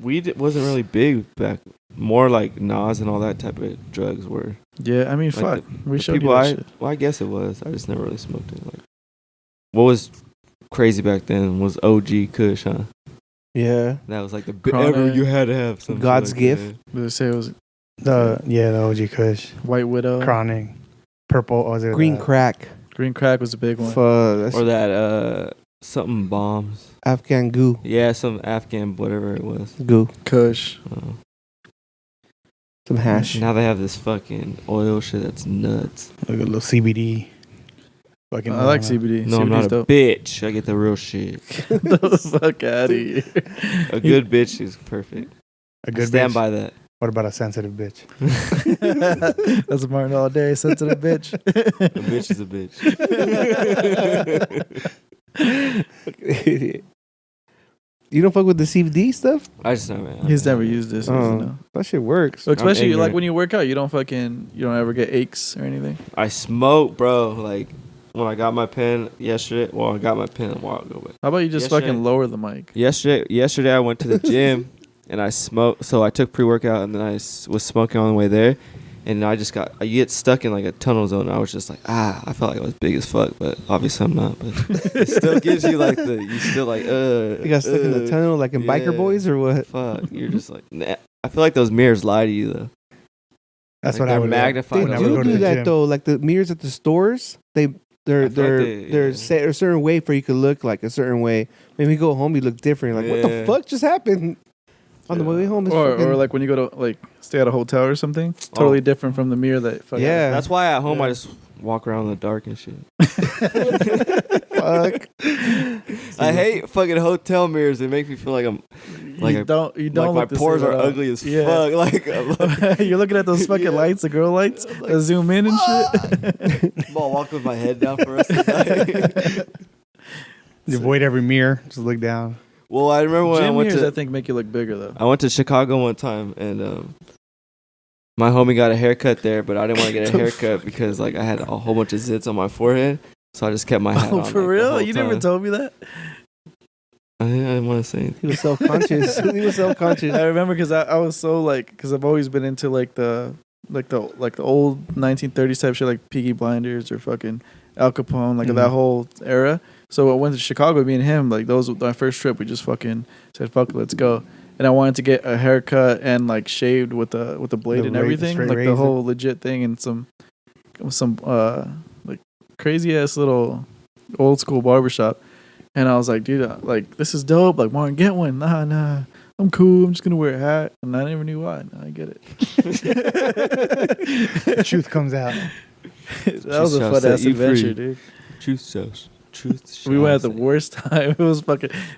weed wasn't really big back. More like Nas and all that type of drugs were. Yeah, I mean, Like fuck. We showed you People that shit. I guess it was. I just never really smoked it. Like, what was crazy back then was OG Kush, huh? Yeah. That was like the Chronic. ever you had to have some God's shit like gift. They say it was The OG Kush, White Widow. Chronic, Purple. Was it Green crack. Green crack was a big one. Fuck. that. That's Or that something bombs. Afghan goo. Yeah, some Afghan whatever it was. Goo. Kush. Some hash. Now they have this fucking oil shit that's nuts. Like a little CBD. Fucking I like CBD. No, I'm CBD's not a dope. bitch. I get the real shit. the fuck out of here. A good bitch is perfect. A good Stand bitch. by that. What about a sensitive bitch? That's Martin all day. Sensitive bitch. A bitch is a bitch. You don't fuck with the CBD stuff? I just never. He's never used this. He doesn't know. That shit works. So especially like ignorant. when you work out, you don't ever get aches or anything. I smoke, bro. Like when I got my pen yesterday. Well, I got my pen a while ago, but How about you just Yesterday- fucking lower the mic? yesterday I went to the gym and I smoked. So I took pre-workout and then I was smoking on the way there, and I just you get stuck in like a tunnel zone. I was just like, I felt like I was big as fuck, but obviously I'm not. But it still gives you like you still like You got stuck in the tunnel like in Biker yeah. Boys or what? Fuck, you're just like. Nah. I feel like those mirrors lie to you though. That's Like what I they're would magnified. They when I When would do go to do the that gym. though. Like the mirrors at the stores, they're I feel like yeah. set a certain way for you to look like a certain way. Maybe you go home, you look different. You're like, what the Yeah. fuck just happened? On the Yeah. way home, it's Or fucking, like when you go to like stay at a hotel or something, it's totally Oh. different from the mirror that fucking Yeah. That's why at home Yeah. I just walk around in the dark and shit. fuck. I hate fucking hotel mirrors. They make me feel like I'm like you don't like look my the pores same are at all. ugly as Yeah. fuck. Like I'm You're looking at those fucking Yeah. lights, the girl lights, that zoom in and shit. gonna walk with my head down for the rest of the night. You avoid every mirror. Just look down. Well, I remember when I Gym went mirrors, to I think, make you look bigger though. I went to Chicago one time and my homie got a haircut there, but I didn't want to get a haircut because like I had a whole bunch of zits on my forehead, so I just kept my hat Oh, on. for like, the real? whole You never time. told me that. I didn't want to say anything. He was self-conscious. He was self-conscious. I remember because I was so because I've always been into like the old 1930s type shit, like Peaky Blinders or fucking Al Capone, like that whole era. So I went to Chicago, me and him, like those was my first trip. We just fucking said, "Fuck it, let's go." And I wanted to get a haircut and like shaved with the blade The and ra- everything, straight like the razor. whole legit thing, and some like crazy ass little old school barbershop. And I was like, dude, like this is dope. Like, Martin, get one. Nah, I'm cool. I'm just gonna wear a hat. And I never knew why. Now I get it. The truth comes out. That was a shall fun set ass you adventure, free. dude. Truth We went at the shall set- worst time.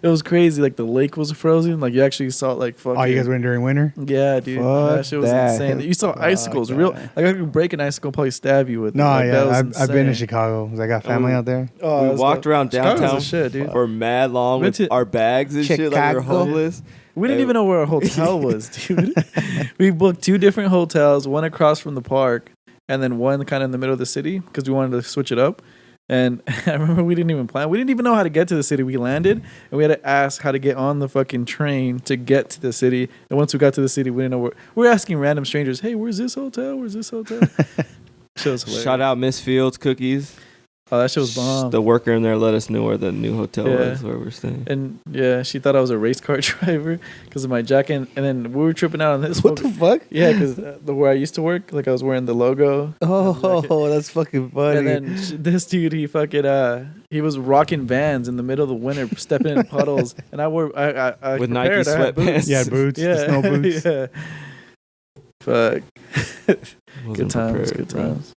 It was crazy. Like the lake was frozen. Like you actually saw like fucking. Oh, you guys went during winter? Yeah, dude. Fuck That shit was that. insane. You saw Fuck icicles. that. Real. Like I could break an icicle and probably stab you with. No, it. Like, that yeah, was I've been to insane. Chicago. 'Cause I got family out there. Oh, We that was walked dope. around Chicago's downtown the shit, dude. for mad long Went with to- our bags and shit like we were Chicago. homeless. We didn't even know where our hotel was, dude. We booked 2 different hotels, one across from the park, and then one kind of in the middle of the city because we wanted to switch it up. And I remember we didn't even plan. We didn't even know how to get to the city. We landed and we had to ask how to get on the fucking train to get to the city. And once we got to the city, we didn't know where. We were asking random strangers, "Hey, where's this hotel? Where's this hotel?" Shit was hilarious. Shout out Miss Fields Cookies. Oh, that shit was bomb. The worker in there let us know where the new hotel Yeah. was where we're staying. And yeah, she thought I was a race car driver because of my jacket. And then we were tripping out on this. What the fuck? Yeah, because where I used to work, like I was wearing the logo. Oh, that's fucking funny. And then this dude, he fucking he was rocking Vans in the middle of the winter, stepping in puddles. And I wore I With Nike prepared, I had boots. sweatpants. Yeah, boots, the snow boots. Yeah. Fuck. Wasn't Good times. prepared, Good bro. times.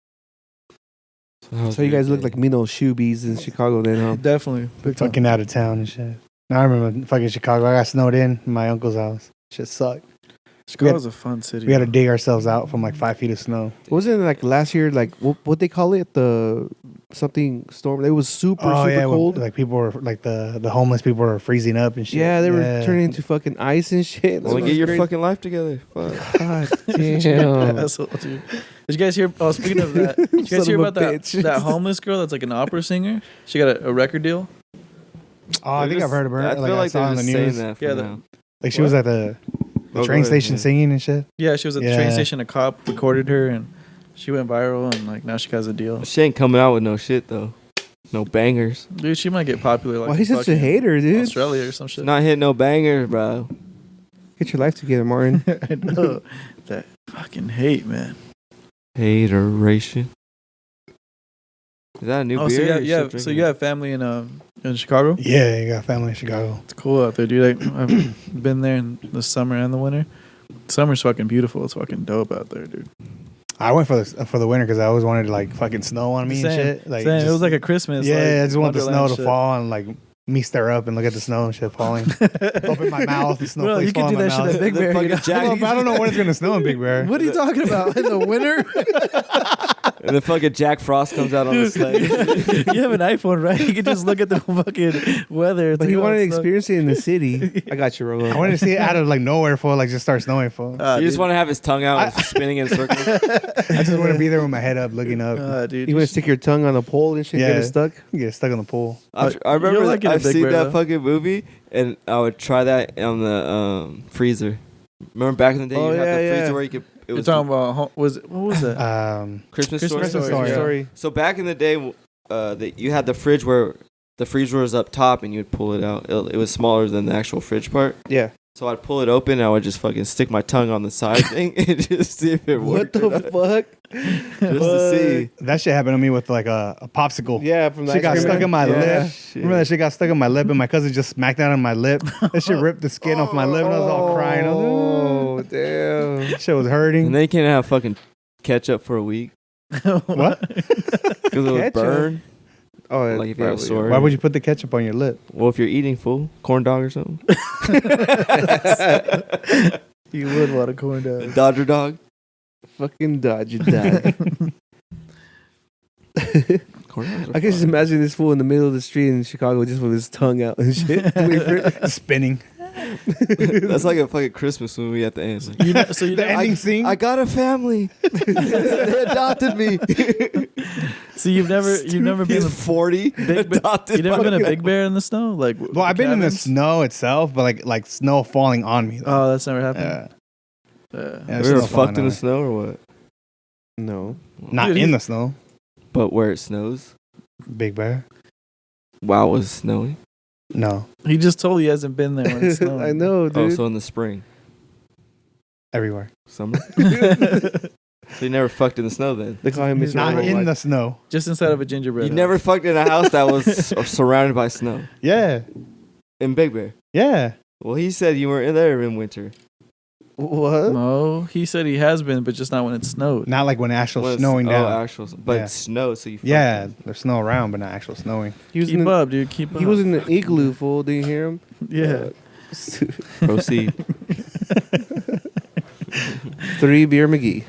so you guys look like Mino shoebies in Chicago then, huh? Definitely. Big time. Fucking out of town and shit. I remember fucking Chicago. I got snowed in my uncle's house. Shit sucked. Chicago's a fun city. We had to dig ourselves out from like 5 feet of snow. Wasn't it like last year? Like what they call it? The something storm. It was super cold. Like people were like the homeless people were freezing up and shit. Yeah, they were turning into fucking ice and shit. Well, get your fucking life together. Fuck. God damn. Asshole, dude. Did you guys hear? Oh, speaking of that, did you guys Son hear of a about that bitch. that homeless girl that's like an opera singer? She got a record deal. Oh, I think I've heard of her. I Like, feel I like saw they're on the just saying news. that for Yeah, now. Like she was at the Oh, train go ahead, station yeah. singing and shit. Yeah, she was at the train Yeah. station. A cop recorded her, and she went viral. And like now she has a deal. She ain't coming out with no shit though. No bangers. Dude, she might get popular. Like Why he's such a fucking hater, dude? Australia or some shit. Not hitting no bangers, bro. Get your life together, Martin. I know that fucking hate, man. Hateration. Is that a new Oh, beer? so or yeah, shit so drinking? you have family in Chicago? Yeah, you got family in Chicago. It's cool out there, dude. I've been there in the summer and the winter. Summer's fucking beautiful. It's fucking dope out there, dude. I went for the winter because I always wanted to like fucking snow on me Same, and shit. Like Same. It just- was like a Christmas. yeah, like, I just want the snow Wonderland to shit. fall and like me stare up and look at the snow and shit falling. Open my mouth, the Well, snowflakes you can fall do in my that shit mouth. at Big The Bear. fucking You know? Jack- I don't know when it's gonna snow in Big Bear. What are you talking about? In the winter? And the fucking Jack Frost comes out on the sled. You have an iPhone, right? You can just look at the fucking weather. But he wanted to experience it in the city. I got you, I Rolo. wanted to see it out of like nowhere for like just start snowing for. You just want to have his tongue out and spinning in circles. I just want to be there with my head up, looking up. dude. You want to stick your tongue on the pole and shit, get Yeah. it stuck? Get stuck in the pool. I You'll remember like it at I've Big seen Bear, that though. fucking movie, and I would try that on the freezer. Remember back in the day, Oh, you had yeah, the freezer yeah. where you could. It You're was talking about what was that? Christmas Christmas story. Story, yeah. Story. So back in the day, you had the fridge where the freezer was up top, and you would pull it out. It was smaller than the actual fridge part. Yeah. So I'd pull it open, and I would just fucking stick my tongue on the side thing and just see if it What worked. or the not. fuck? Just to see. That shit happened to me with like a popsicle. Yeah, from the Shit ice got cream stuck man. in my Yeah. lip. Remember that shit got stuck in my lip, and my cousin just smacked that on my lip. That shit ripped the skin off my lip, and I was all crying. I was Oh, damn. like, shit was hurting. And then you can't have fucking ketchup for a week What? because it would Ketchup? burn. Oh, Like if you have a probably, sore. Why would you put the ketchup on your lip? Well, if you're eating full corn dog or something, You would want a corn dog. Dodger dog, Fucking dodge your dog. corn dogs. I can just imagine this fool in the middle of the street in Chicago just with his tongue out and shit. Waiting for it. Spinning. That's like a fucking Christmas movie at the end. Like, You know, so you The never, ending scene. I got a family. They adopted me. so you've never been He's a 40. Big Bear- adopted. you never by- been a Big Bear in the snow, like well, I've been in the cabins? snow itself, but like snow falling on me. Though. Oh, that's never happened. Yeah. Yeah. Yeah, Have snow you ever falling fucked in on the me. snow or what? No. Not Dude, in he's- the snow. But where it snows. Big Bear. Wow, it was snowing. No, He just told you he hasn't been there when it's snowing. I know, dude. Oh, so in the spring, everywhere. summer. So you never fucked in the snow then. They call him Mr. Not in Worldwide. the snow. Just inside of a gingerbread. You house. never fucked in a house that was surrounded by snow. Yeah, In Big Bear. yeah. Well, he said you weren't there in winter. What? No, he said he has been, but just not when it snowed. Not like when actual Well, it's- snowing down. actual, but Yeah. it's snow, so you. fucked Yeah, in. there's snow around, but not actual snowing. He was, Keep in the, up, dude. Keep up. he was in the igloo, fool. Did you hear him? Yeah. Proceed. 3 Beer McGee.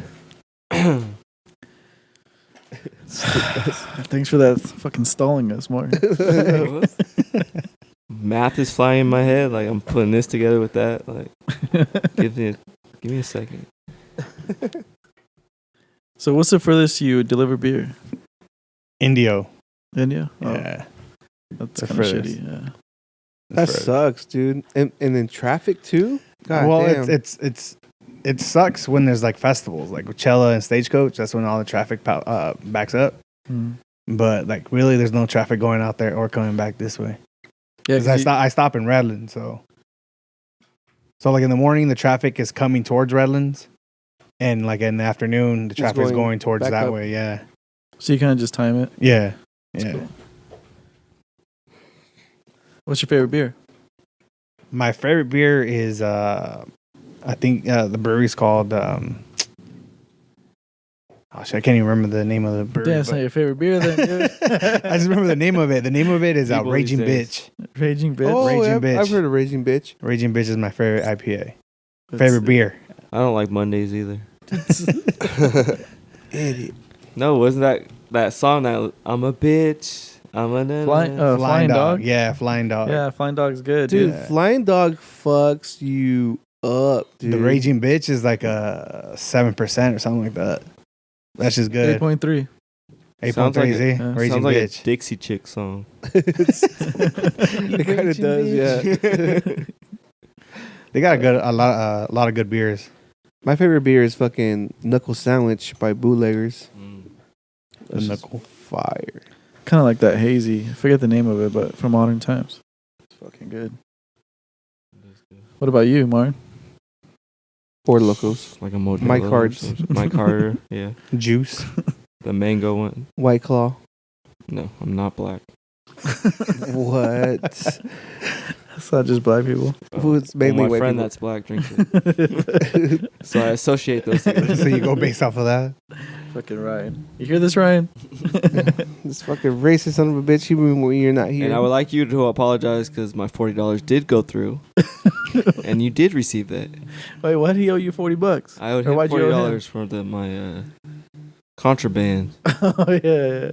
Thanks for that fucking stalling us, Martin. Math is flying in my head. Like I'm putting this together with that. Like, give me a second. So what's the furthest you deliver beer? Indio. India? Oh, Yeah. that's the kind of furthest. shitty. Yeah. That sucks, dude. And then traffic, too? God well, damn. it sucks when there's like festivals, like Coachella and Stagecoach. That's when all the traffic backs up. Hmm. But like, really, there's no traffic going out there or coming back this way. Yeah, 'Cause I stop in Redlands, so like in the morning, the traffic is coming towards Redlands, and like in the afternoon, the It's traffic is going going towards back that up. way. Yeah, so you kind of just time it. yeah, That's yeah. cool. What's your favorite beer? My favorite beer is I think the brewery's called oh shit, I can't even remember the name of the brewery. Damn, it's not your favorite beer then, dude. I just remember the name of it. The name of it is People Raging these Bitch. days. Raging Bitch. Oh, Raging yeah, Bitch. I've heard of Raging Bitch. Raging Bitch is my favorite IPA. That's Favorite it. beer. I don't like Mondays either. Idiot. No, wasn't that song that I'm a bitch? I'm a Flying Dog? Yeah, Flying Dog. Yeah, Flying Dog's good, Dude, dude. Flying Dog fucks you up, dude. The Raging Bitch is like a 7% or something like that. That's just good. 8.3. 8.3, like see? a- Raging Sounds like Bitch. a Dixie Chick song. It kind of does, yeah. They got a lot of good beers. My favorite beer is fucking Knuckle Sandwich by Bootleggers. The Knuckle. Fire. Kind of like that hazy. I forget the name of it, but from Modern Times. It's fucking good. What about you, Martin? Or Locos. Like a Modelo. Mike or Hart's. something. Mike Carter, yeah. Juice. The mango one. White Claw. No, I'm not black. What? It's not just black people. Who's mainly my white friend people. that's black drinks it. So I associate those two. So you go based off of that? Fucking Ryan. You hear this, Ryan? This fucking racist son of a bitch, even when you're not here. And I would like you to apologize because my $40 did go through. And you did receive that. Wait, why did he owe you $40? I owed Or him why'd you owe him? $40 for my contraband. Oh, yeah.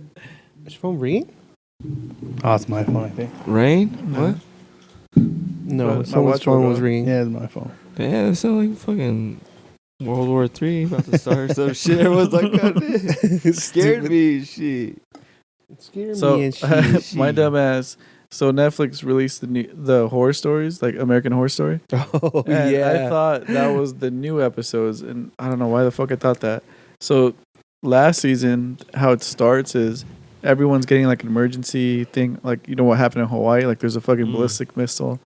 Is your phone ringing? Oh, it's my phone, I think. Rain? No. What? No, My someone's watch phone woke was up. ringing. Yeah, it's my phone. Yeah, it sounded like fucking World War III about to start some shit. Everyone's like, God, it scared me. Shit. It scared So, me and shit. my dumb ass. So Netflix released the horror stories, like American Horror Story. Oh, And yeah. I thought that was the new episodes, and I don't know why the fuck I thought that. So last season, how it starts is everyone's getting like an emergency thing, like you know what happened in Hawaii, like there's a fucking ballistic missile,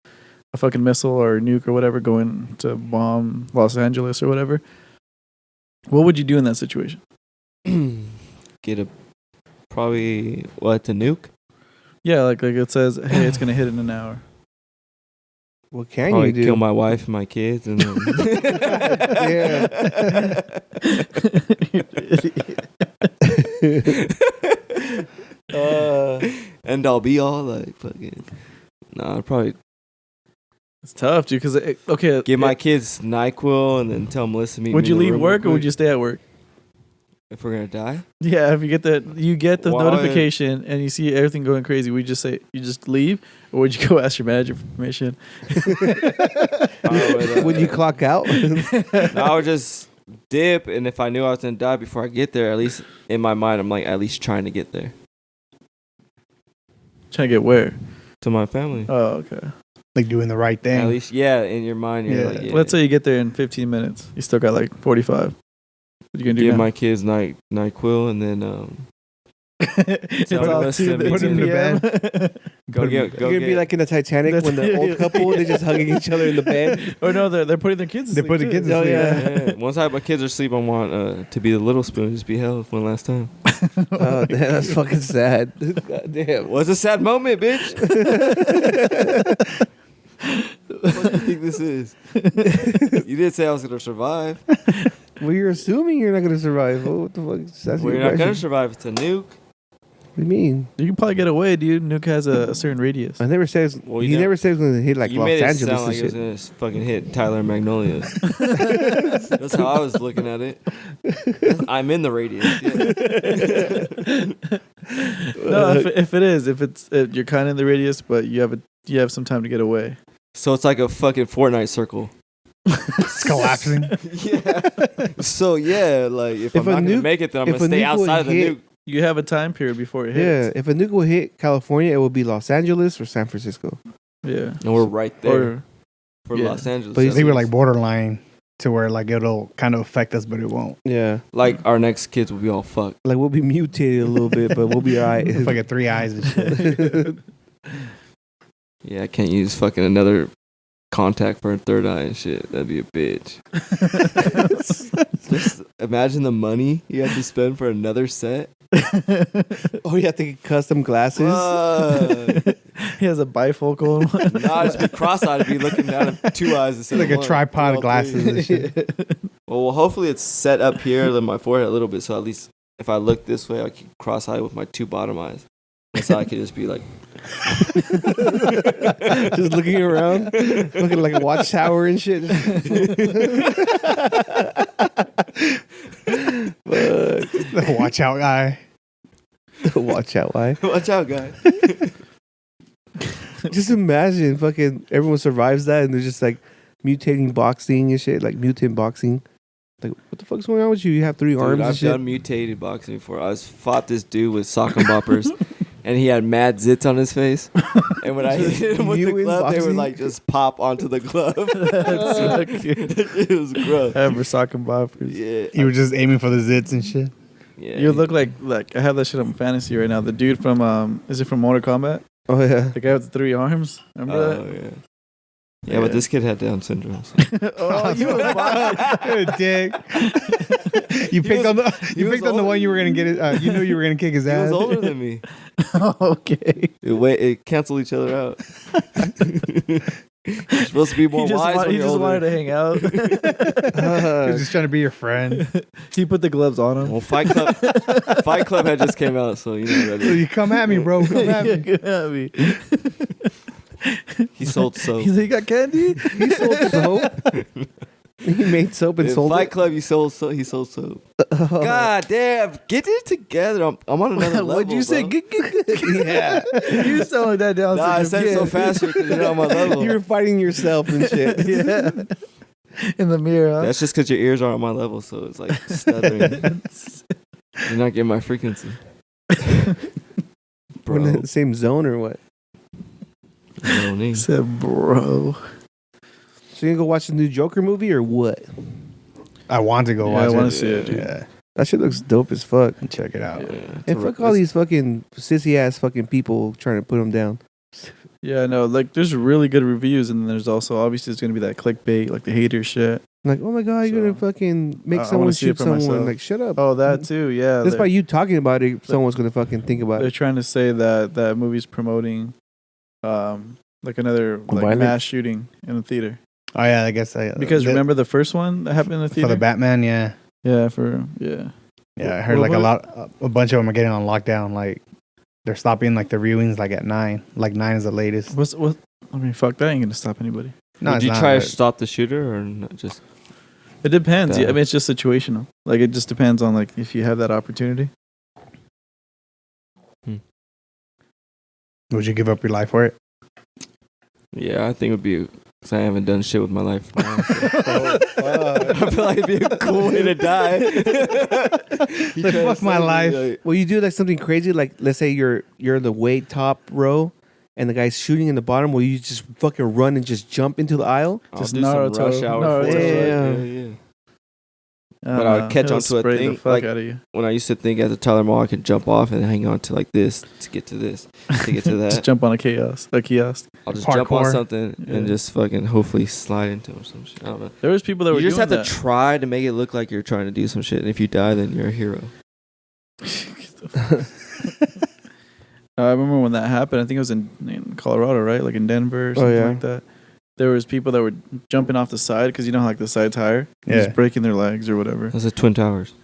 a fucking missile or a nuke or whatever going to bomb Los Angeles or whatever. What would you do in that situation? Get a probably what the nuke? Yeah, like it says, hey, it's gonna hit in an hour. What can Probably you do? kill my wife and my kids and then and I'll be all like fucking. Nah, I'd probably It's tough, dude. Because okay, give my kids NyQuil and then tell Melissa to meet would me you in the leave room work real or would quick. you stay at work? If we're gonna die, Yeah, if you get the Why? notification and you see everything going crazy, would you just say you just leave, or would you go ask your manager for permission? Would you clock out? I would just dip, and if I knew I was gonna die before I get there, at least in my mind, I'm like at least trying to get there Trying to get where? to my family. Oh, okay. Like doing the right thing. At least, yeah, in your mind, you're Yeah. like, yeah. Let's say you get there in 15 minutes. You still got like 45. What are you gonna do give now? my kids NyQuil and then It's Put all them 2 to put them to p.m. go get You're gonna be like in the Titanic when the old couple they're just hugging each other in the bed. Or no, they're putting their kids to They sleep. put the too. kids to Oh sleep. yeah. Yeah. Once my kids are asleep, I want to be the little spoon, just be held one last time. Oh damn, that's fucking sad. God damn. What's a sad moment, bitch? What do you think this is? You did say I was gonna survive. Well, you're assuming you're not gonna survive. What the fuck? That's Well, your you're not gonna question. survive. It's a nuke. What do you mean? You can probably get away, dude. Nuke has a certain radius. I never said. It's, Well, he you never said it was gonna hit like you Los made it Angeles sound and like it was shit. gonna fucking hit Tyler and Magnolia. That's how I was looking at it. I'm in the radius. Yeah. No, if it is, if you're kind of in the radius, but you have some time to get away. So it's like a fucking Fortnite circle. It's collapsing. Yeah. So yeah, like if I'm a not gonna nuke- make it, then I'm if gonna a stay nuke would outside of the hit- nuke. You have a time period before it Yeah, hits. if a nuke will hit California, it will be Los Angeles or San Francisco. Yeah. And we're right there Or for yeah. Los Angeles. But you at They were least. like borderline to where like it'll kind of affect us, but it won't. Yeah, Like our next kids will be all fucked. like we'll be mutated a little bit, but we'll be alright. It's like 3 eyes and shit. Yeah, I can't use fucking another contact for a third eye and shit. That'd be a bitch. Just imagine the money you have to spend for another set. Oh, you have to get custom glasses. he has a bifocal one. Nah, I'd just be cross-eyed. I'd be looking down at 2 eyes instead Like of a one. tripod All glasses three. and shit. Well, hopefully it's set up here on my forehead a little bit, so at least if I look this way, I can cross-eye with my 2 bottom eyes. So I could just be like Just looking around, looking like a watchtower and shit. The watch out guy. Watch out, why? Watch out, guys. Just imagine, fucking everyone survives that, and they're just like mutating boxing and shit, like mutant boxing. Like, what the fuck's going on with you? You have 3 arms Dude, and I've shit. done mutated boxing before. I fought this dude with sock and boppers, and he had mad zits on his face. And when I hit him with the Mutant glove, they would boxing? like just pop onto the glove. That's so cute. It was gross. Ever sock and boppers. Yeah, You were just aiming for the zits and shit. yeah. You look like I have that shit on fantasy right now. The dude from is it from Mortal Kombat? Oh yeah. The guy with the 3 arms. Remember Oh yeah. Yeah, but this kid had Down syndrome. So. that? Oh, you a boxer. You're a dick. You picked on the one you were gonna get it. You knew you were gonna kick his He ass. was older than me. Okay. It canceled each other out. You're supposed to be more wise when He you're just older. wanted to hang out. He was just trying to be your friend. He put the gloves on him. Well, Fight Club had just came out, so you know. So you come at me, bro. Come at Yeah, me. get at me. He sold soap. He's like, you got candy? He sold soap. He made soap and In sold Fight it. Club, he sold soap. God damn, get it together. I'm on another level. What'd you say? bro. Yeah. You sound like that down. Nah, I said it so fast because you're not on my level. You were fighting yourself and shit. Yeah. In the mirror, huh? That's just because your ears aren't on my level, so it's like stuttering. You're not getting my frequency. We're Bro, in the same zone or what? you don't need. Said, bro. So you gonna go watch the new Joker movie or what? I want to go Yeah, watch I it. wanna see it, dude. Yeah, That shit looks dope as fuck. check it out. Yeah, And fuck all these fucking sissy ass fucking people trying to put them down. Yeah, no, like there's really good reviews, and then there's also obviously it's gonna be that clickbait, like the hater shit. Like, oh my god, you're So, gonna fucking make I someone wanna see it shoot for someone. myself. Like, shut up. Oh, that too, yeah. Just by you talking about it, someone's gonna fucking think about They're it. trying to say that that movie's promoting, like another like Violence? mass shooting in the theater. Oh yeah, I guess Because remember the first one that happened in the for theater? the Batman. Yeah, yeah, yeah. I heard Well, like a bunch of them are getting on lockdown. Like they're stopping like the viewings like at 9. Like 9 is the latest. What? I mean, fuck, that ain't gonna stop anybody. No, Would it's you not, try to but- stop the shooter or not just? It depends. Yeah. Yeah, I mean, it's just situational. Like it just depends on like if you have that opportunity. Would you give up your life for it? Yeah, I think it would be. Cause I haven't done shit with my life. Now, so. I feel like it'd be a cool way to die. You Like, try to fuck my save me, life. like- Well, you do like something crazy, like let's say you're in the way top row, and the guy's shooting in the bottom. Will you just fucking run and just jump into the aisle? I'll Just do some Naruto- rush hour. Naruto, footage. yeah. Yeah. But I'll catch It'll onto a spray thing, the fuck like- out of you. When I used to think as a Tyler Mall, I could jump off and hang on to like this to get to this, to get to Just that. jump on a kiosk. I'll just jump on Parkour. something Yeah. and just fucking hopefully slide into it or some shit. I don't know. There was people that were You just doing have to try to make it look like you're trying to do some shit. And if you die, then you're a hero. I remember when that happened. I think it was in Colorado, right? Like in Denver or something yeah. like that. There was people that were jumping off the side because you know how like the side's higher. And Yeah. just breaking their legs or whatever. That's the Twin Towers.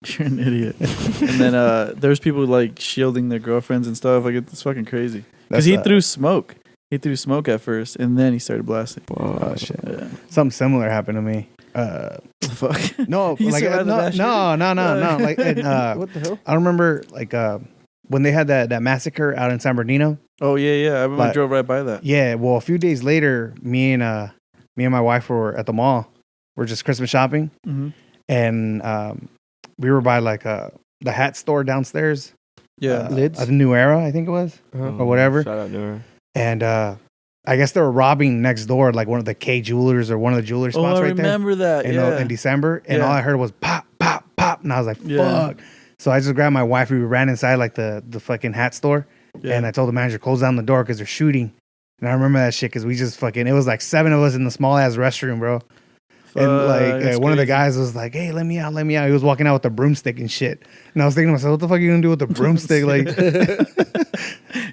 You're an idiot. And then there's people like shielding their girlfriends and stuff. Like it's fucking crazy. Because he threw smoke. He threw smoke at first, and then he started blasting. Wow. Oh shit. Yeah. Something similar happened to me. Fuck. No, You like survived the mass no. Like What the hell? I remember like when they had that massacre out in San Bernardino. Oh yeah. I remember I But- drove right by that. Yeah, well, a few days later, me and my wife were at the mall. We're just Christmas shopping, Mm-hmm. and we were by like the hat store downstairs. Yeah. Lids? At the New Era, I think it was, or whatever. Shout out Nura. And I guess they were robbing next door, like one of the K Jewelers or one of the jeweler Oh, spots I right there. remember that. Yeah. In December, and Yeah. all I heard was pop, pop, pop, and I was like, "Fuck!" Yeah. So I just grabbed my wife. We ran inside like the fucking hat store, Yeah. and I told the manager close down the door because they're shooting. And I remember that shit because we just fucking. It was like 7 of us in the small ass restroom, bro. And like that's one of the crazy. guys was like, "Hey, let me out, let me out." He was walking out with a broomstick and shit. And I was thinking to myself, "What the fuck are you gonna do with the broomstick?" Like,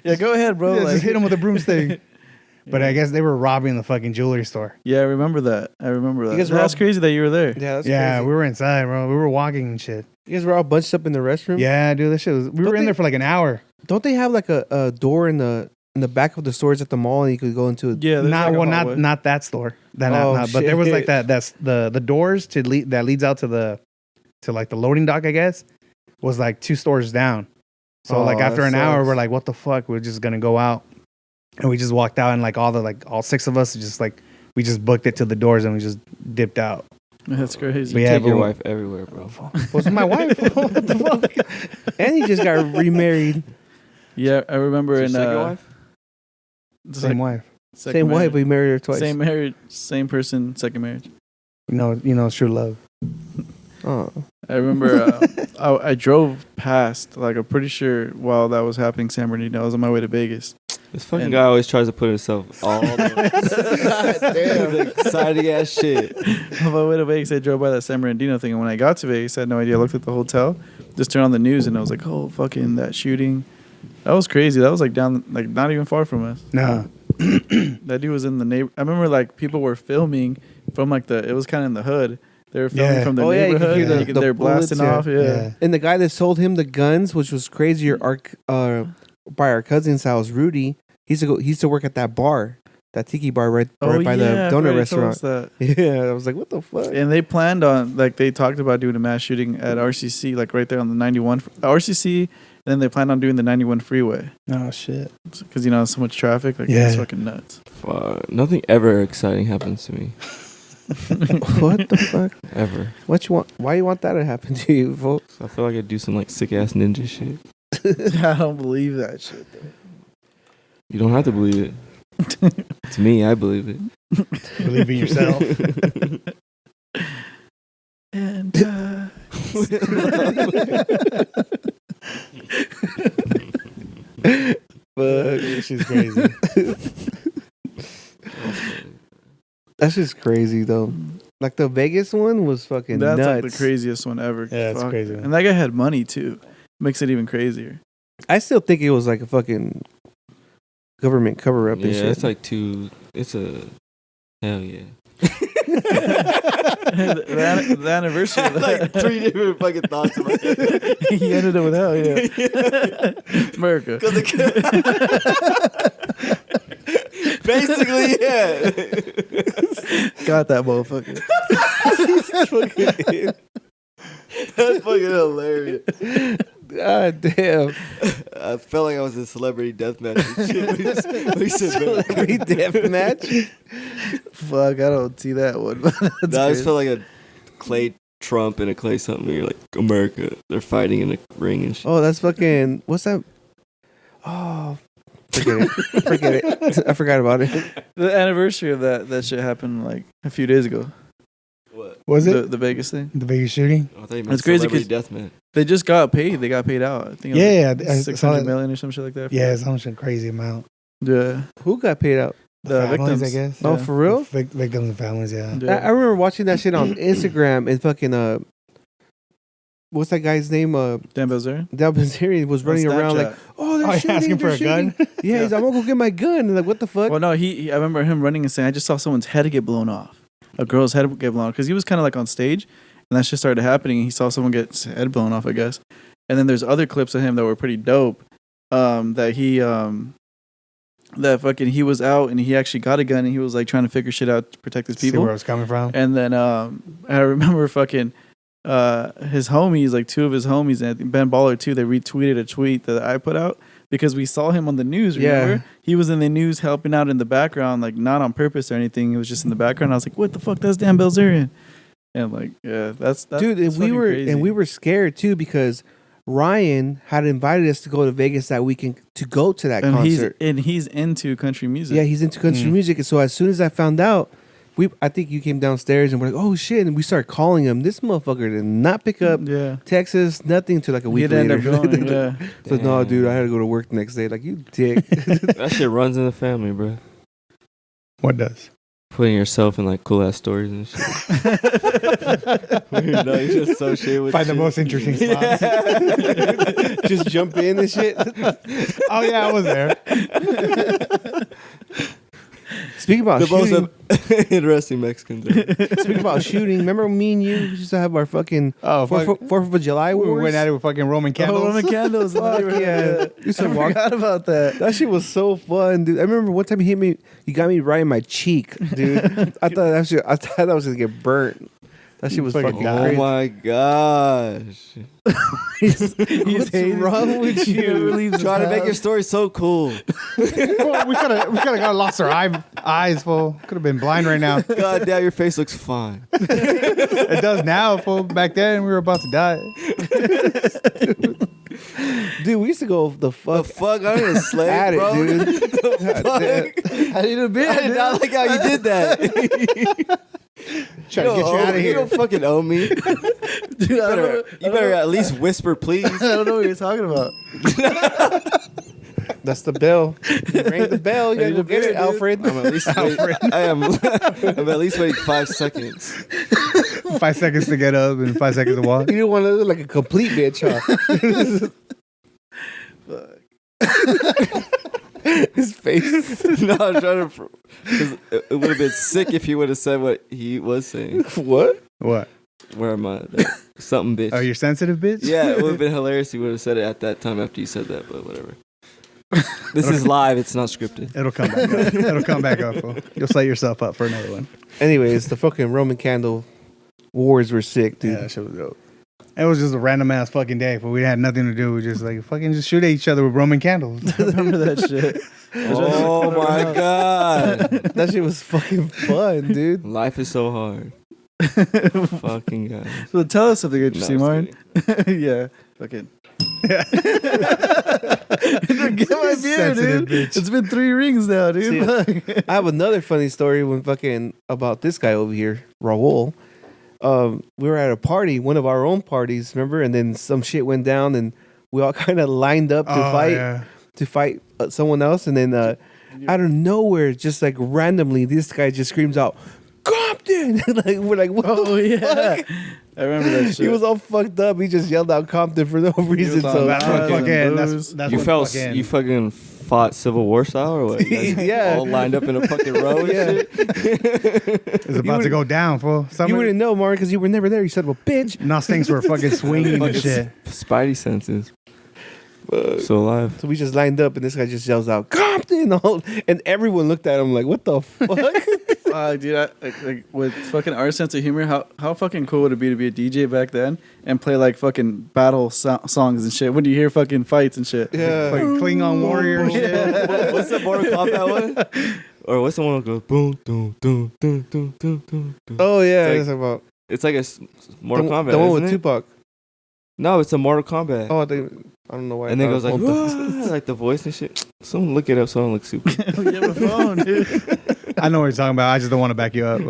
Yeah, go ahead, bro. yeah, Like, just hit him with a broomstick. But I guess they were robbing the fucking jewelry store. Yeah, I remember that. You guys That's crazy that you were there. Yeah, that's Yeah, crazy. we were inside, bro. We were walking and shit. You guys were all bunched up in the restroom. Yeah, dude, that shit was. We were in there for like an hour. Don't they have like a door in the back of the stores at the mall, and you could go into? Yeah, there's like a hallway. Not that store. Oh, But there was like shit. that. That's the doors that leads out to like the loading dock. I guess was like 2 stores down. So Oh, like after that an hour, sucks. we're like, what the fuck? We're just gonna go out, and we just walked out, and like all 6 of us just like we just booked it to the doors, and we just dipped out. That's crazy. But yeah, Take your but- wife everywhere, bro. Was my wife? What the fuck? And he just got remarried. Yeah, I remember Your in second wife? Same wife. second Same wife, marriage. but he married her twice. Same marriage, same person, second marriage. You know, it's true love. Oh. I remember I drove past, like I'm pretty sure while that was happening, San Bernardino. I was on my way to Vegas. This fucking And- guy always tries to put himself all the exciting ass shit. On my way to Vegas, I drove by that San Bernardino thing, and when I got to Vegas, I had no idea. I looked at the hotel, just turned on the news, and I was like, "Oh, fucking that shooting!" That was crazy. That was like down, like not even far from us. No. That dude was in the neighbor. I remember like people were filming from like it was kind of in the hood. They were filming Yeah. from the Oh, yeah, you could neighborhood. hear and the they're bullets, blasting yeah. off. Yeah. And the guy that sold him the guns, which was crazier, by our cousin's house, Rudy, he used to work at that bar, that tiki bar right by the I donut forgot you told restaurant. us that. Yeah, I was like, what the fuck? And they planned on they talked about doing a mass shooting at RCC, like right there on the 91 RCC. And then they planned on doing the 91 freeway Oh shit. because so much traffic. Like Yeah. it's fucking nuts. Fuck. Nothing ever exciting happens to me. What the fuck? Ever. What you want? Why you want that to happen to you, folks? I feel like I do some like sick ass ninja shit. I don't believe that shit. You don't have to believe it. To me, I believe it. Believe in yourself. And Fuck. She's crazy. That's just crazy though. Like the Vegas one was fucking that's nuts. like the craziest one ever. Yeah, it's Fuck. crazy. And that guy had money too. Makes it even crazier. I still think it was like a fucking government cover up and Yeah, shit. it's like it's a hell yeah. the anniversary of that. 3 different fucking thoughts in my head. He ended up with hell, yeah. America. Basically, yeah. Got that motherfucker. That's fucking hilarious. God damn. I felt like I was in celebrity deathmatch and shit. We said, Celebrity death match. Fuck, I don't see that one. But that's I just crazy. felt like a Clay Trump and a Clay something. You're like, America. They're fighting in a ring and shit. Oh, that's fucking. What's that? Oh, forget it. Forget it. I forgot about it. The anniversary of that shit happened like a few days ago. What? Was it The Vegas thing? the Vegas shooting? I thought you meant It's crazy celebrity deathmatch. They just got paid. They got paid out. I think it was Yeah, like I saw 600 that. million or some shit like that. Yeah, it's some crazy amount. Yeah. Who got paid out? The families, victims, I guess. Oh, Yeah. for real? Victims and families, yeah. Yeah. I remember watching that shit on Instagram and fucking what's that guy's name? Dan Bilzerian? Del Bazarian was running around like, oh, they're Oh, shooting, asking for they're a gun? shooting. Yeah, he's like, I'm gonna go get my gun. And like, what the fuck? Well, no, he I remember him running and saying, I just saw someone's head get blown off. A girl's head get blown off. Because he was kind of like on stage, and that shit started happening, and he saw someone get his head blown off, I guess. And then there's other clips of him that were pretty dope. That he that fucking he was out and he actually got a gun and he was like trying to figure shit out to protect his See people. where I was coming from? And then I remember fucking his homies, like 2 of his homies, and I think Ben Baller too, they retweeted a tweet that I put out because we saw him on the news, remember? Yeah. He was in the news helping out in the background, like not on purpose or anything. It was just in the background. I was like, what the fuck? That's Dan Bilzerian. And like, yeah, that's Dude, and we were scared too because Ryan had invited us to go to Vegas that weekend to go to that and concert. he's into country music. Yeah, he's into country music. And so as soon as I found out, I think you came downstairs and we're like, oh shit. And we started calling him. This motherfucker did not pick up Yeah. Texas, nothing to like a week He'd end later. up going, yeah. So no, dude, I had to go to work the next day. Like, you dick. That shit runs in the family, bro. What does? Putting yourself in like cool ass stories and shit. Weird, no, you just associate with Find the shit. most interesting spots. Just jump in and shit. Oh yeah, I was there. Speaking about The shooting, most interesting Mexicans. speaking about shooting, remember me and you used to have our fucking Oh, fuck. 4th of July We wars? went at it with fucking Roman candles. Oh, Roman candles. Fuck yeah. Used to I walk. forgot about that. That shit was so fun, dude. I remember one time he hit me. He got me right in my cheek, dude. I thought that was gonna get burnt. That shit was fucking Oh crazy. my gosh. What's wrong with you? Trying to make your story so cool. we could have got lost our eyes, fool. Could have been blind right now. God damn, your face looks fine. It does now, fool. Back then, we were about to die. Dude, we used to go the The fuck fuck? I'm in a slave, at it, bro. dude. Fuck? I need a beer. I did not like how you did that. Trying to get you out of You here. don't fucking owe me. Dude, You better at least whisper, please. I don't know what you're talking about. That's the bell. You rang the bell. You gotta need go a get beer, it, dude. Alfred. I'm at least I am. I'm at least waiting 5 seconds. 5 seconds to get up and 5 seconds to walk. You didn't want to look like a complete bitch, huh? His face. No, I'm trying to. Because it would have been sick if he would have said what he was saying. What? What? Where am I? Something, bitch. Oh, you're sensitive, bitch? Yeah, it would have been hilarious if he would have said it at that time after you said that, but whatever. This is live. It's not scripted. It'll come back up. It'll come back up, fool. You'll set yourself up for another one. Anyways, the fucking Roman candle wars were sick, dude. Yeah, that shit was dope. It was just a random ass fucking day, but we had nothing to do. We just like fucking just shoot at each other with Roman candles. I remember that shit. Oh my god. That shit was fucking fun, dude. Life is so hard. Fucking guys. So tell us something interesting, No, Martin. Yeah, fucking. Get my beer, Sensitive dude. bitch. It's been 3 rings now, dude. See, Fuck. I have another funny story when fucking about this guy over here, Raul. We were at a party, one of our own parties, remember? And then some shit went down, and we all kind of lined up to fight someone else. And then out of nowhere, just like randomly, this guy just screams out, "Compton!" Like we're like, what Oh, the yeah. fuck? I remember that shit. He was all fucked up. He just yelled out Compton for no reason. all So That's what Booze. fucking. That's You what felt fucking, you fucking fought Civil War style or what? You guys Yeah. all lined up in a fucking row and Yeah. shit. It's about to go down, fool. you wouldn't know, Mark, because you were never there. You said, "Well, bitch." Nos things were fucking swinging and Fucking shit. Spidey senses. So alive. So we just lined up, and this guy just yells out, "Compton!" And everyone looked at him like, "What the fuck?" Dude, like with fucking our sense of humor, how fucking cool would it be to be a DJ back then and play like fucking battle songs and shit when you hear fucking fights and shit? Yeah. Fucking Klingon warrior shit. What's the Mortal Kombat one? Or what's the one that goes boom, boom, boom, boom, boom, boom, boom, boom? Oh yeah, It's that's about It's like a Mortal Kombat. the one isn't with it? Tupac. No, it's a Mortal Kombat. Oh, I don't know why. And then it goes like, "Whoa." like the voice and shit. Someone look it up so I don't look super. You have a phone, dude. I know what you're talking about. I just don't want to back you up.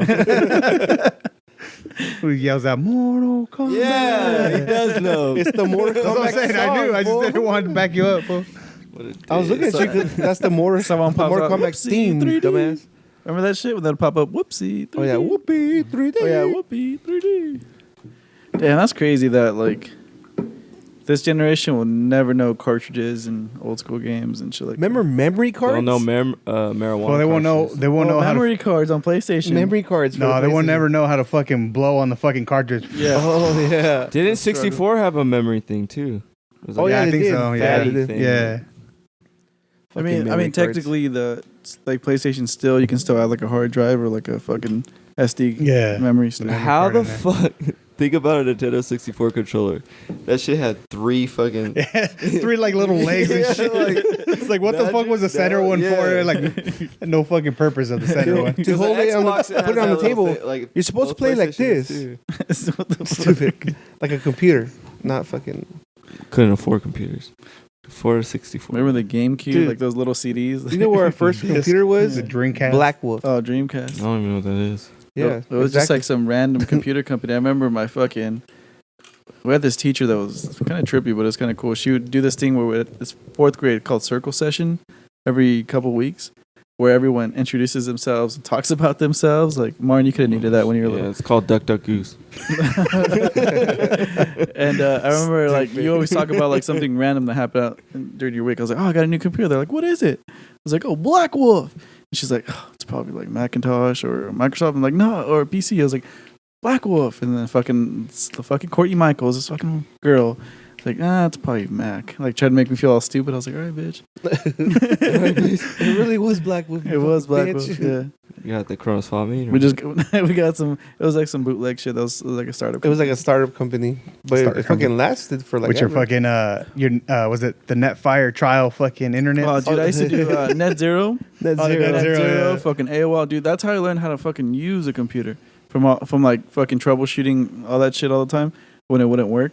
Who yells out Mortal Kombat? Yeah, he does know. It's the Mortal That's what I'm Kombat saying. I knew. I just song, didn't want to back you up, fool. What a I was looking at dick. you 'cause that's the Mortal Someone pops Mortal out, Kombat "Whoopsie, theme, 3D." dumbass. Remember that shit when that'd pop up? Whoopsie. 3D. Oh yeah, whoopee 3D. Oh yeah, whoopee 3D. Damn, that's crazy that like this generation will never know cartridges and old school games and shit like Remember memory They cards? don't know marijuana. Well, they won't know. cartridges. They won't know how memory cards on PlayStation. memory cards. for to. No, the they won't PlayStation. never know how to fucking blow on the fucking cartridge. Yeah. Oh yeah. Didn't 64 have a memory thing too? It was Oh yeah, I they think did. so, yeah. They did. Thing. Yeah. I mean, memory cards. technically the like PlayStation still you can still add like a hard drive or like a fucking SD Yeah. memory still. memory How card the in there. fuck? Think about a Nintendo 64 controller. That shit had 3 fucking. Three like little legs and Yeah, shit. like, It's like what the fuck was the center that- one yeah. for? Like no fucking purpose of the center one. To hold it on the, Xbox, put it on the has that table. little thing, like, You're supposed to both play like PlayStations this. too. What the fuck? Stupid. Like a computer, not fucking. Couldn't afford computers. Afford a 64. Remember the GameCube, Dude. like those little CDs? You know where our first computer was? The Dreamcast. Black Wolf. Oh, I Dreamcast. don't even know what that is. Yeah, It was just exactly. like some random computer company. I remember we had this teacher that was kind of trippy, but it's kind of cool. She would do this thing where it's 4th grade called Circle Session every couple weeks, where everyone introduces themselves and talks about themselves. Like, Martin, you could have needed that when you were Yeah, little. it's called Duck Duck Goose. And I remember, like, you always talk about, like, something random that happened during your week. I was like, oh, I got a new computer. They're like, what is it? I was like, oh, Black Wolf. She's like, oh, it's probably like Macintosh or Microsoft. I'm like, no, or PC. I was like, Black Wolf. And then it's the fucking Courtney Michaels, this fucking girl. Like, it's probably Mac. Like, tried to make me feel all stupid. I was like, all right, bitch. It really was Black Wolf. It was Black bitch. Wolf, yeah. You got the Chronos Swap meet? We got some, it was like some bootleg shit. That was like a startup. It was like a startup company, but it fucking lasted for like. With your fucking was it the Netfire trial fucking internet? Oh, dude, I used to do Net Zero. Net Oh, the Zero. Net Zero, yeah. Fucking AOL, dude. That's how I learned how to fucking use a computer. From like fucking troubleshooting all that shit all the time when it wouldn't work.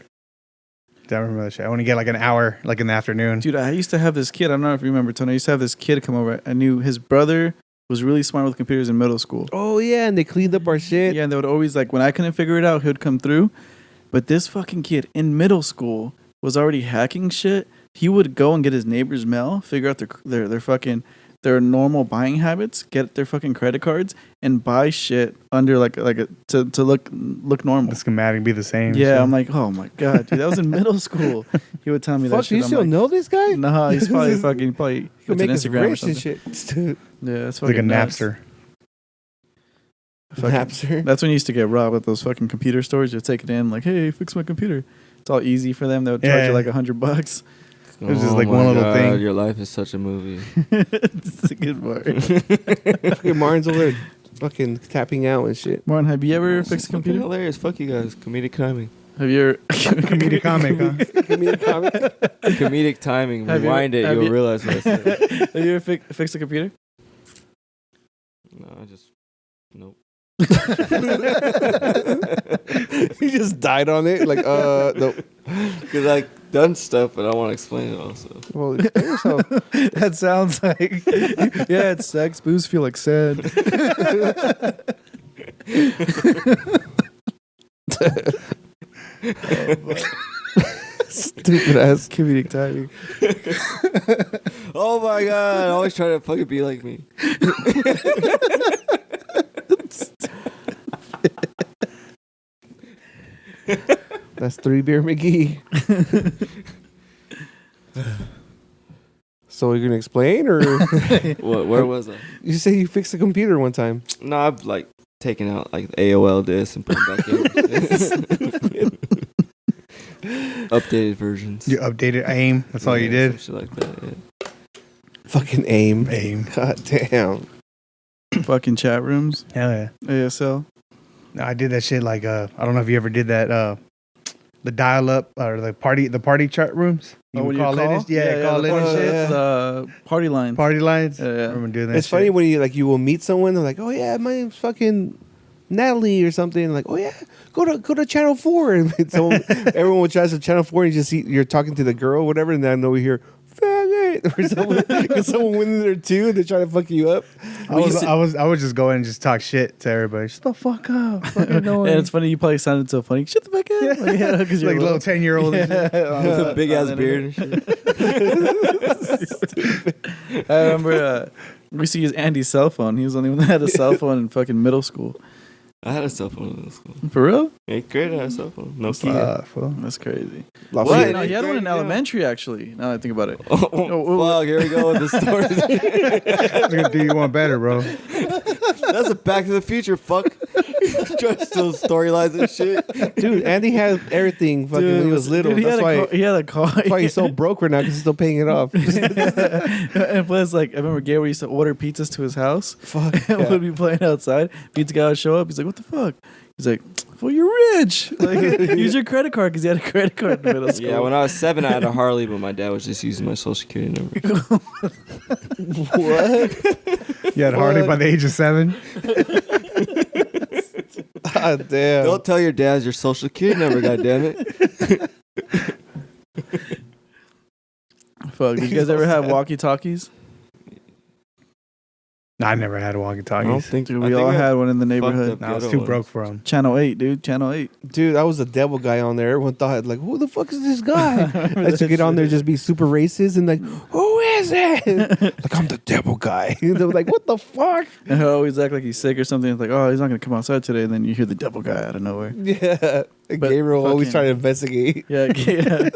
I remember that shit. I want to get like an hour, like in the afternoon. Dude, I used to have this kid. I don't know if you remember, Tony. I used to have this kid come over. I knew his brother was really smart with computers in middle school. Oh yeah, and they cleaned up our shit. Yeah, and they would always, like, when I couldn't figure it out, he would come through. But this fucking kid in middle school was already hacking shit. He would go and get his neighbor's mail, figure out their fucking their normal buying habits, get their fucking credit cards, and buy shit under to look normal. The schematic be the same. Yeah, so. I'm like, oh my god, dude, that was in middle school. He would tell me that Fuck, shit. you I'm still like, know this guy? Nah, he's probably He went could to make us Instagram or rich and something. shit. Yeah, that's It's like a fucking nuts. Napster. Napster. That's when you used to get robbed at those fucking computer stores. You'd take it in, like, hey, fix my computer. It's all easy for them. They would charge you Yeah. like $100. It was just Oh like my one little God, thing. Your life is such a movie. It's a good part. Fucking Martin's over there fucking tapping out and shit. Martin, have you ever It's fixed a fucking computer? hilarious. Fuck you guys. Comedic timing. Have you ever Comedic comic, huh? Give me a comment. Comedic timing. Have you- Rewind it. have You'll you- realize what I said. Have you ever fixed a computer? No, I just nope. He just died on it. Like, no. Cause I done stuff, but I want to explain it also. Well, explain yourself. That sounds like yeah, it's sex. Booze feel like sad. Stupid ass. Comedic timing. Oh my God! I always try to fucking be like me. That's 3 Beer McGee. So you're gonna explain, or What? Where was I? you say you fixed the computer one time? No, I've like taken out like AOL disk and put them back in. Updated versions. You updated AIM. That's all you Yeah, did. some shit like that. Yeah. Fucking aim. AIM. God damn. Fucking chat rooms. Hell yeah. ASL. No, I did that shit like I don't know if you ever did that the dial up or the party chat rooms. You would call in and call in and the shit. Yeah. The party line. Party lines. Yeah, yeah. I remember doing that. It's shit. funny when you will meet someone. They're like, "Oh yeah, my name's fucking Natalie or something." Like, "Oh yeah, go to Channel 4." And someone, everyone will try to Channel 4, and you just see you're talking to the girl, or whatever, and then over here, faggot, or someone went in there too, and they try to fuck you up. I would just go in and just talk shit to everybody. Shut the fuck up. Fucking annoying. And it's funny. You probably sounded so funny. Shut the fuck up. Yeah. Because like little 10-year-old. Yeah. With a big ass beard and shit. I remember we used to use Andy's cell phone. He was the only one that had a cell phone in fucking middle school. I had a cell phone in middle school. For real? 8th grade, I had a cell phone. Nokia. That's crazy. What? Wait, no, he had one in Yeah. elementary, actually. Now that I think about it. Oh, fuck, here we go with the stories. It's gonna do you one better, bro. That's a Back to the Future, fuck. Trying to steal storylines and shit. Dude, Andy had everything fucking when he was little. Dude, That's why. he had a car. That's why he's so broke right now, because he's still paying it off. And plus, like, I remember Gabriel used to order pizzas to his house. Fuck. And Yeah. we'd be playing outside. Pizza guy would show up. He's like, what the fuck? He's like, well, you're rich. Like, use your credit card, because he had a credit card in middle school. Yeah, when I was 7, I had a Harley, but my dad was just using my social security number. What? You had Harley by the age of 7. God damn. Don't tell your dads your social security number, goddammit. Fuck, did you guys ever have walkie-talkies? No, I never had a I don't walkie-talkies. think Dude, we all had one in the neighborhood. up. No, I was Ghetto too ones. broke for them. Channel 8, dude. Channel 8. Dude, I was the devil guy on there. Everyone thought, like, who the fuck is this guy? I used to get on there, just be super racist and like, who is it? Like, I'm the devil guy. They were like, what the fuck? And he'll always act like he's sick or something. It's like, oh, he's not going to come outside today. And then you hear the devil guy out of nowhere. Yeah. And But Gabriel always fucking- trying to investigate. Yeah, yeah.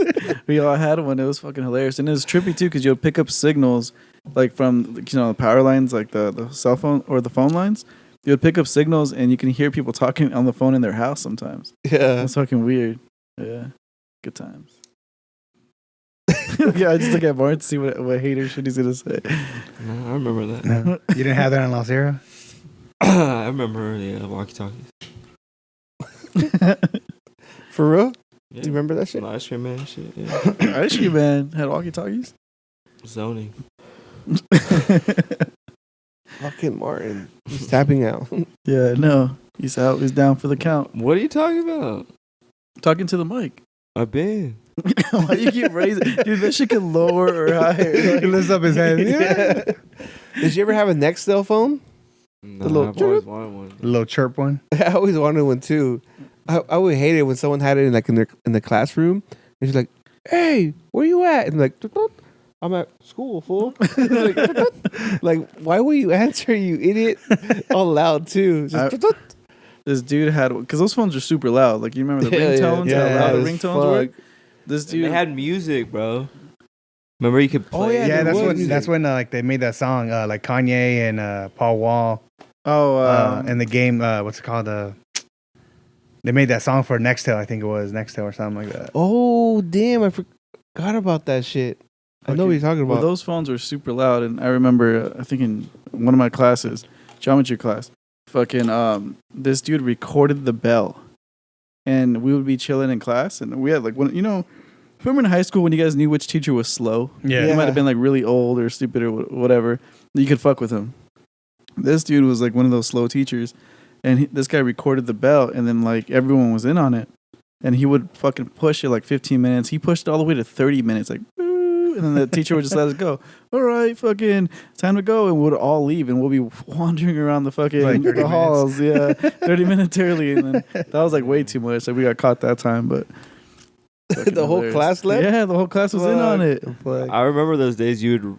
We all had one. It was fucking hilarious. And it was trippy, too, because you'll pick up signals like from the power lines, like the cell phone or the phone lines. You would pick up signals, and you can hear people talking on the phone in their house sometimes. Yeah. It's fucking weird. Yeah, good times. Yeah, I just look at Barnes to see what hater shit he's gonna say. No, I remember that. No. You didn't have that in Los Era? I remember the walkie-talkies. For real? Yeah. Do you remember that shit? The Ice Cream Man shit. Yeah. Ice Cream Man had walkie-talkies. Zoning. Fucking Martin. He's tapping out. Yeah, no, he's out. He's down for the count. What are you talking about? Talking to the mic. I've been. Why you keep raising, dude? That shit can lower or higher. He lifts up his head. Yeah. Did you ever have a Nextel phone? No, little- I've always wanted one. A little chirp one. I always wanted one too. I would hate it when someone had it in the classroom and she's like, "Hey, where you at?" And like, "I'm at school, fool." like, why will you answer, you idiot? All loud too. Just, This dude had, because those phones are super loud. Like, you remember the Yeah, ringtones? yeah. How loud Yeah, the as ringtones were? fuck. This And dude they had music, bro. Remember you could Oh, play. yeah, Yeah, there was that's music. when like they made that song, like Kanye and Paul Wall, and the game. What's it called? They made that song for Nextel. I think it was Nextel or something like that. Oh, damn. I forgot about that shit. I know what you're talking Well, about. those phones were super loud, and I remember, I think in one of my classes, geometry class, fucking this dude recorded the bell, and we would be chilling in class, and we had like one, remember in high school when you guys knew which teacher was slow? Yeah. He might have been like really old or stupid or whatever. You could fuck with him. This dude was like one of those slow teachers, and this guy recorded the bell, and then like everyone was in on it, and he would fucking push it like 15 minutes. He pushed it all the way to 30 minutes, like, "Boo," and then the teacher would just let us go. All right, fucking time to go, and we'd all leave, and we'll be wandering around the fucking Like 30 the halls, yeah, 30 minutes early, and then that was like way too much. Like we got caught that time, but The whole hilarious. class left? Yeah, the whole class was in on it. Fuck. I remember those days you'd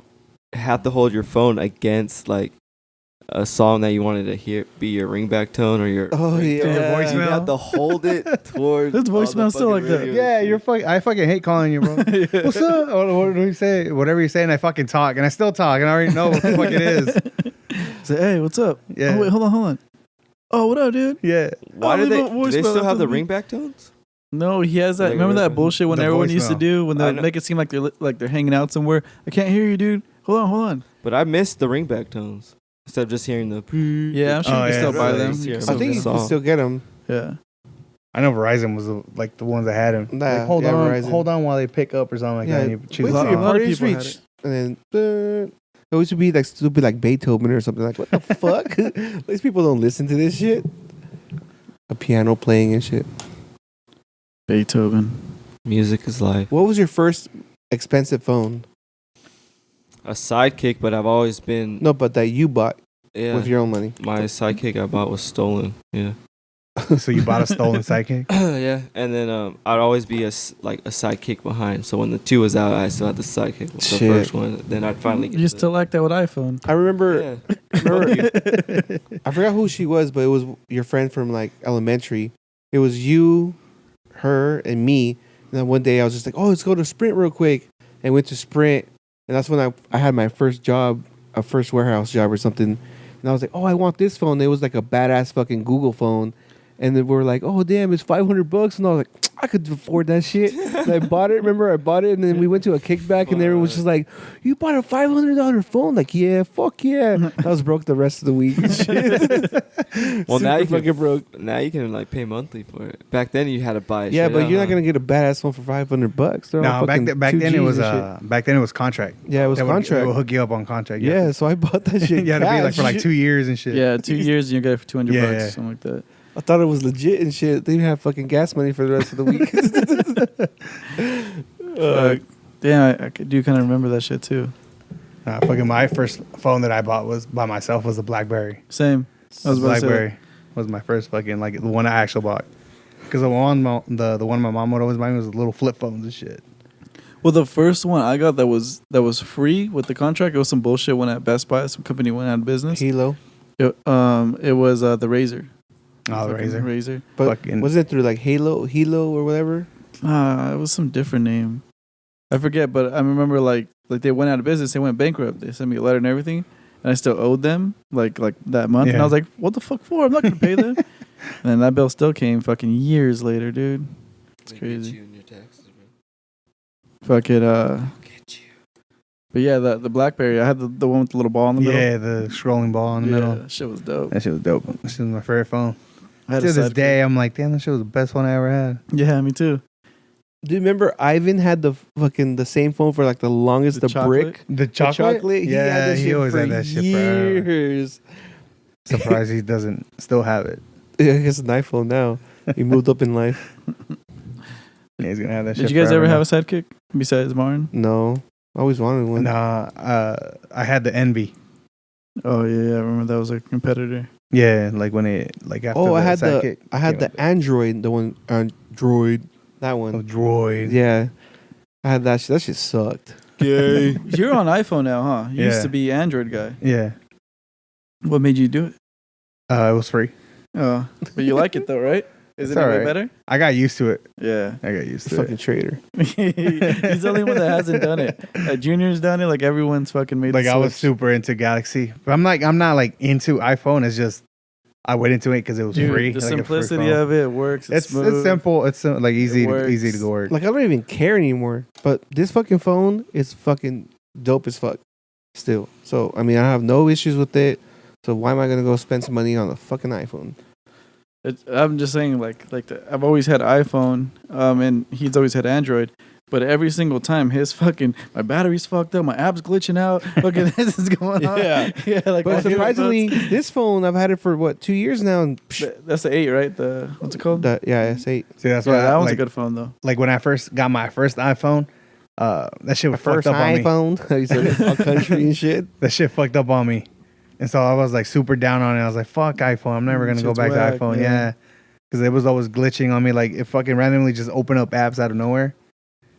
have to hold your phone against like a song that you wanted to hear be your ringback tone or your Oh, ringtone. yeah. voicemail. You have to hold it towards. This voicemail still like that. Yeah, you're fucking. I fucking hate calling you, bro. What's up? What do you say? Whatever you say, and I fucking talk, and I still talk, and I already know what the fuck it is. Say, hey, what's up? Yeah. Oh, wait, hold on. Oh, what up, dude? Yeah. Why I'll do leave they? a Do they voicemail still have the after the ringback tones? No, he has that. Like Remember that bullshit when the everyone used to voicemail. do when I they know. make it seem like they're hanging out somewhere. I can't hear you, dude. Hold on. But I missed the ringback tones instead of just hearing the. Yeah, I'm sure Oh, you can yeah. still buy Really? them. I You can I still think get you them. can song. still get them. Yeah. I know Verizon was the ones that had him. Nah, Like, hold yeah, on, Verizon. hold on while they pick up or something like that. And you choose wait a till your A song. lot of party is people had reached. And then, it used to be like stupid, like Beethoven or something. Like, what the fuck? These people don't listen to this shit. A piano playing and shit. Beethoven. Music is life. What was your first expensive phone? A sidekick, but I've always been. No, but that you bought Yeah. with your own money. My sidekick I bought was stolen. Yeah. So you bought a stolen sidekick? Yeah. And then I'd always be a sidekick behind. So when the 2 was out, I still had the sidekick. The Shit. first one. Then I'd finally get You the- still like that with iPhone? I remember, Yeah. remember I forgot who she was, but it was your friend from like elementary. It was you, her, and me. And then one day I was just like, oh, let's go to Sprint real quick. And went to Sprint. And that's when I had my first job, a first warehouse job or something. And I was like, oh, I want this phone. It was like a badass fucking Google phone. And then we were like, oh, damn, it's $500. And I was like, I could afford that shit. And I bought it. Remember, I bought it. And then we went to a kickback. And everyone was just like, you bought a $500 phone? Like, yeah, fuck yeah. I was broke the rest of the week. And shit. Well, now Super you fucking broke. Now you can like pay monthly for it. Back then you had to buy it. Yeah, straight but out, you're not huh? going to get a badass phone for $500. They're all No, back fucking then 2Gs it was and shit. back then it was contract. Yeah, it was They contract. would hook you up on contract. Yeah, so I bought that shit. You had to be like for like cash. 2 years and shit. Yeah, 2 years and you get it for $200 Yeah, bucks yeah. or something like that. I thought it was legit and shit. They didn't have fucking gas money for the rest of the week. Damn, I do kind of remember that shit too. Fucking my first phone that I bought was by myself was a BlackBerry. Same. I was about to say BlackBerry was my first fucking like the one I actually bought. Because the one my mom would always buy me was little flip phones and shit. Well, the first one I got that was free with the contract. It was some bullshit when at Best Buy, some company went out of business. Halo. It was the Razor. Oh, the Fucking Razor. Razor. But Fucking- wasn't it through like Halo or whatever? It was some different name. I forget, but I remember like they went out of business. They went bankrupt. They sent me a letter and everything, and I still owed them like that month. And I was like, "What the fuck for? I'm not gonna pay them." And then that bill still came fucking years later, dude. It's crazy. You and your taxes, bro. Fuck it. Get you. But yeah, the BlackBerry. I had the one with the little ball in the middle. Yeah, the scrolling ball in the middle. That shit was dope. That shit was dope. That shit was my favorite phone. I had To a this sidekick. day, I'm like, damn, that shit was the best one I ever had. Yeah, me too. Do you remember Ivan had the same phone for like the longest? The The, chocolate? brick, The the chocolate? chocolate. Yeah, had that he shit always for had that shit forever. years. Surprised he doesn't still have it. Yeah, he has an iPhone now. He moved up in life. Yeah, he's gonna have that shit. Did you guys ever forever have a sidekick besides Martin? No, I always wanted one. now. Nah, I had the Envy. Oh yeah, I remember that was a competitor. Yeah, like when it like after. Oh, the I had Sidekick I had came the out. Android, the one Android, that Oh, one. Droid. Yeah, I had that. That shit sucked. Gay. You're on iPhone now, huh? You used Yeah. to be Android guy. Yeah. What made you do it? It was free. Oh, but you like it though, right? Is It's it any way alright. better? I got used to it. Yeah. I got used to Fucking it. traitor. He's the only one that hasn't done it. Junior's done it. Like everyone's fucking made. Like the I was switch. super into Galaxy, but I'm not like into iPhone. It's just I went into it because it was Dude, free. the like a free simplicity phone. of it works. It's smooth. It's simple. It's like easy works. to go work. Like I don't even care anymore. But this fucking phone is fucking dope as fuck. Still, so I mean, I have no issues with it. So why am I gonna go spend some money on a fucking iPhone? I'm just saying, I've always had iPhone, and he's always had Android. But every single time, my battery's fucked up, my app's glitching out. Fucking this is going on. Yeah. yeah. Like, But surprisingly, this phone I've had it for what 2 years now. And that's the 8, right? What's it called? yeah, S8. See, that's Yeah, why that one's a like, good phone though. like when I first got my first iPhone, that shit was First fucked up on me. iPhone. He said all country and shit. That shit fucked up on me, and so I was like super down on it. I was like, "Fuck iPhone! I'm never gonna go Shit's back whack, to iPhone." yeah. Yeah, because it was always glitching on me. Like it fucking randomly just opened up apps out of nowhere,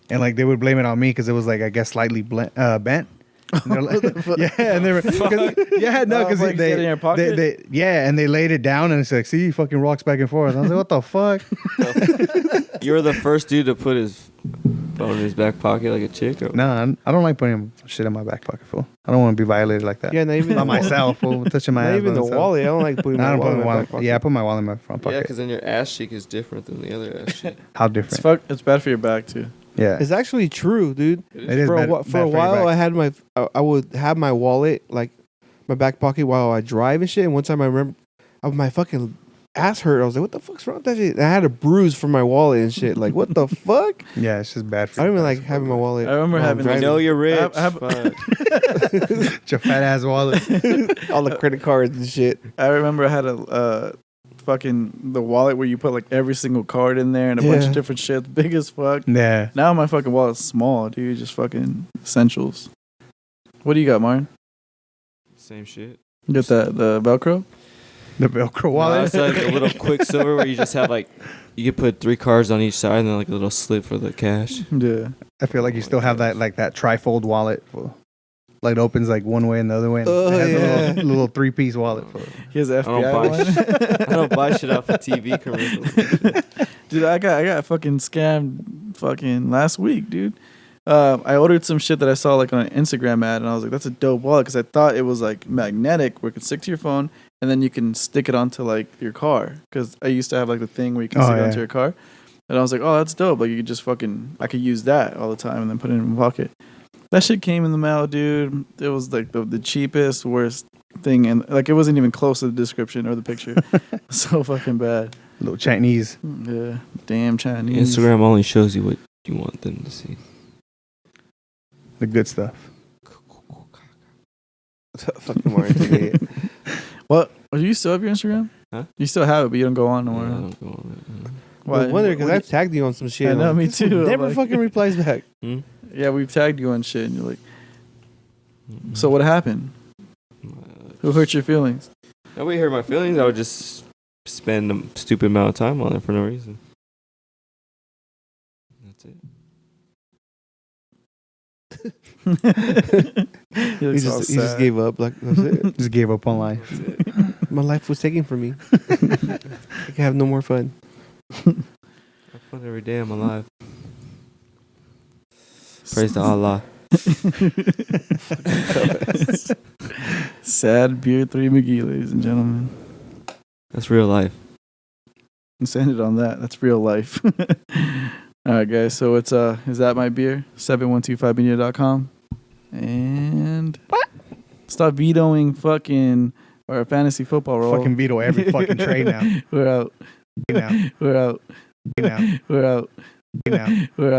and like they would blame it on me because it was like I guess slightly bent. And they're like, yeah, and they were because Like, get in your pocket? and they laid it down and it's like, see, he fucking rocks back and forth. I was like, what the fuck? You were the first dude to put his phone in his back pocket like a chick? Or? Nah, I don't like putting shit in my back pocket, fool. I don't want to be violated like that. Yeah, not even Not myself, fool. Touching my Not ass even by the myself. wallet. I don't like putting Nah, I my don't put wallet in my my wallet. back pocket. Yeah, I put my wallet in my front Yeah, pocket. because then your ass cheek is different than the other ass cheek. How It's different? It's bad for your back too. Yeah, It's actually true, dude. it is For bad, a bad your while, back. I would have my wallet like my back pocket while I drive and shit. And one time I remember my fucking ass hurt. I was like, "What the fuck's wrong with that shit?" And I had a bruise from my wallet and shit. Like, what the fuck? Yeah, it's just bad for I don't your even back. like having my wallet. I remember while I'm having, like, I driving. know you're rich. I have- Fuck. Your fat ass wallet. all the credit cards and shit. I remember I had a fucking the wallet where you put like every single card in there and a bunch Yeah. of different shit, big as fuck. Yeah. Now my fucking wallet's small, dude. Just fucking essentials. What do you got, Martin? Same shit. You got the Velcro? The Velcro No, wallet. it's like a little Quicksilver where you just have like, you could put 3 cards on each side and then like a little slip for the cash. Yeah. I feel like you still have that like that trifold wallet. Fool. Like it opens like one way and the other way. And Oh, it has yeah. a little 3-piece wallet. Fool. He has an I don't FBI buy one. I don't buy shit off of TV commercials. Dude, I got fucking scammed fucking last week, dude. I ordered some shit that I saw like on an Instagram ad, and I was like, "That's a dope wallet," because I thought it was like magnetic, where it could stick to your phone, and then you can stick it onto like your car. Because I used to have like the thing where you can Oh, stick it yeah. onto your car, and I was like, "Oh, that's dope!" Like you could just fucking, I could use that all the time, and then put it in my pocket. That shit came in the mail, dude. It was like the cheapest, worst thing, and like it wasn't even close to the description or the picture. So fucking bad. Little Chinese. Yeah, damn Chinese. Instagram only shows you what you want them to see. The good stuff. Fucking Martin. What? Do you still have your Instagram? Huh? You still have it, but you don't go on no Yeah, more. I huh? don't go on it. I wonder because What I've tagged you on some shit. I know, like, me this too. one I'm Never like- fucking replies back. Hmm? Yeah, we've tagged you on shit, and you're like, so what happened? Who hurt your feelings? Nobody hurt my feelings. I would just spend a stupid amount of time on it for no reason. That's it. He looks all He just sad. gave up. Like that's it. Just gave up on life. That's it. My life was taken from me. I can have no more fun. I have fun every day I'm alive. Praise to Allah. Sad Beer 3 McGee, ladies and gentlemen. That's real life. Let's end it on that. That's real life. All right, guys. So it's is that my beer? 7125media.com. And stop vetoing fucking our fantasy football role. Fucking veto every fucking trade now. We're out. Now. We're out. Now. We're out. Now. We're out.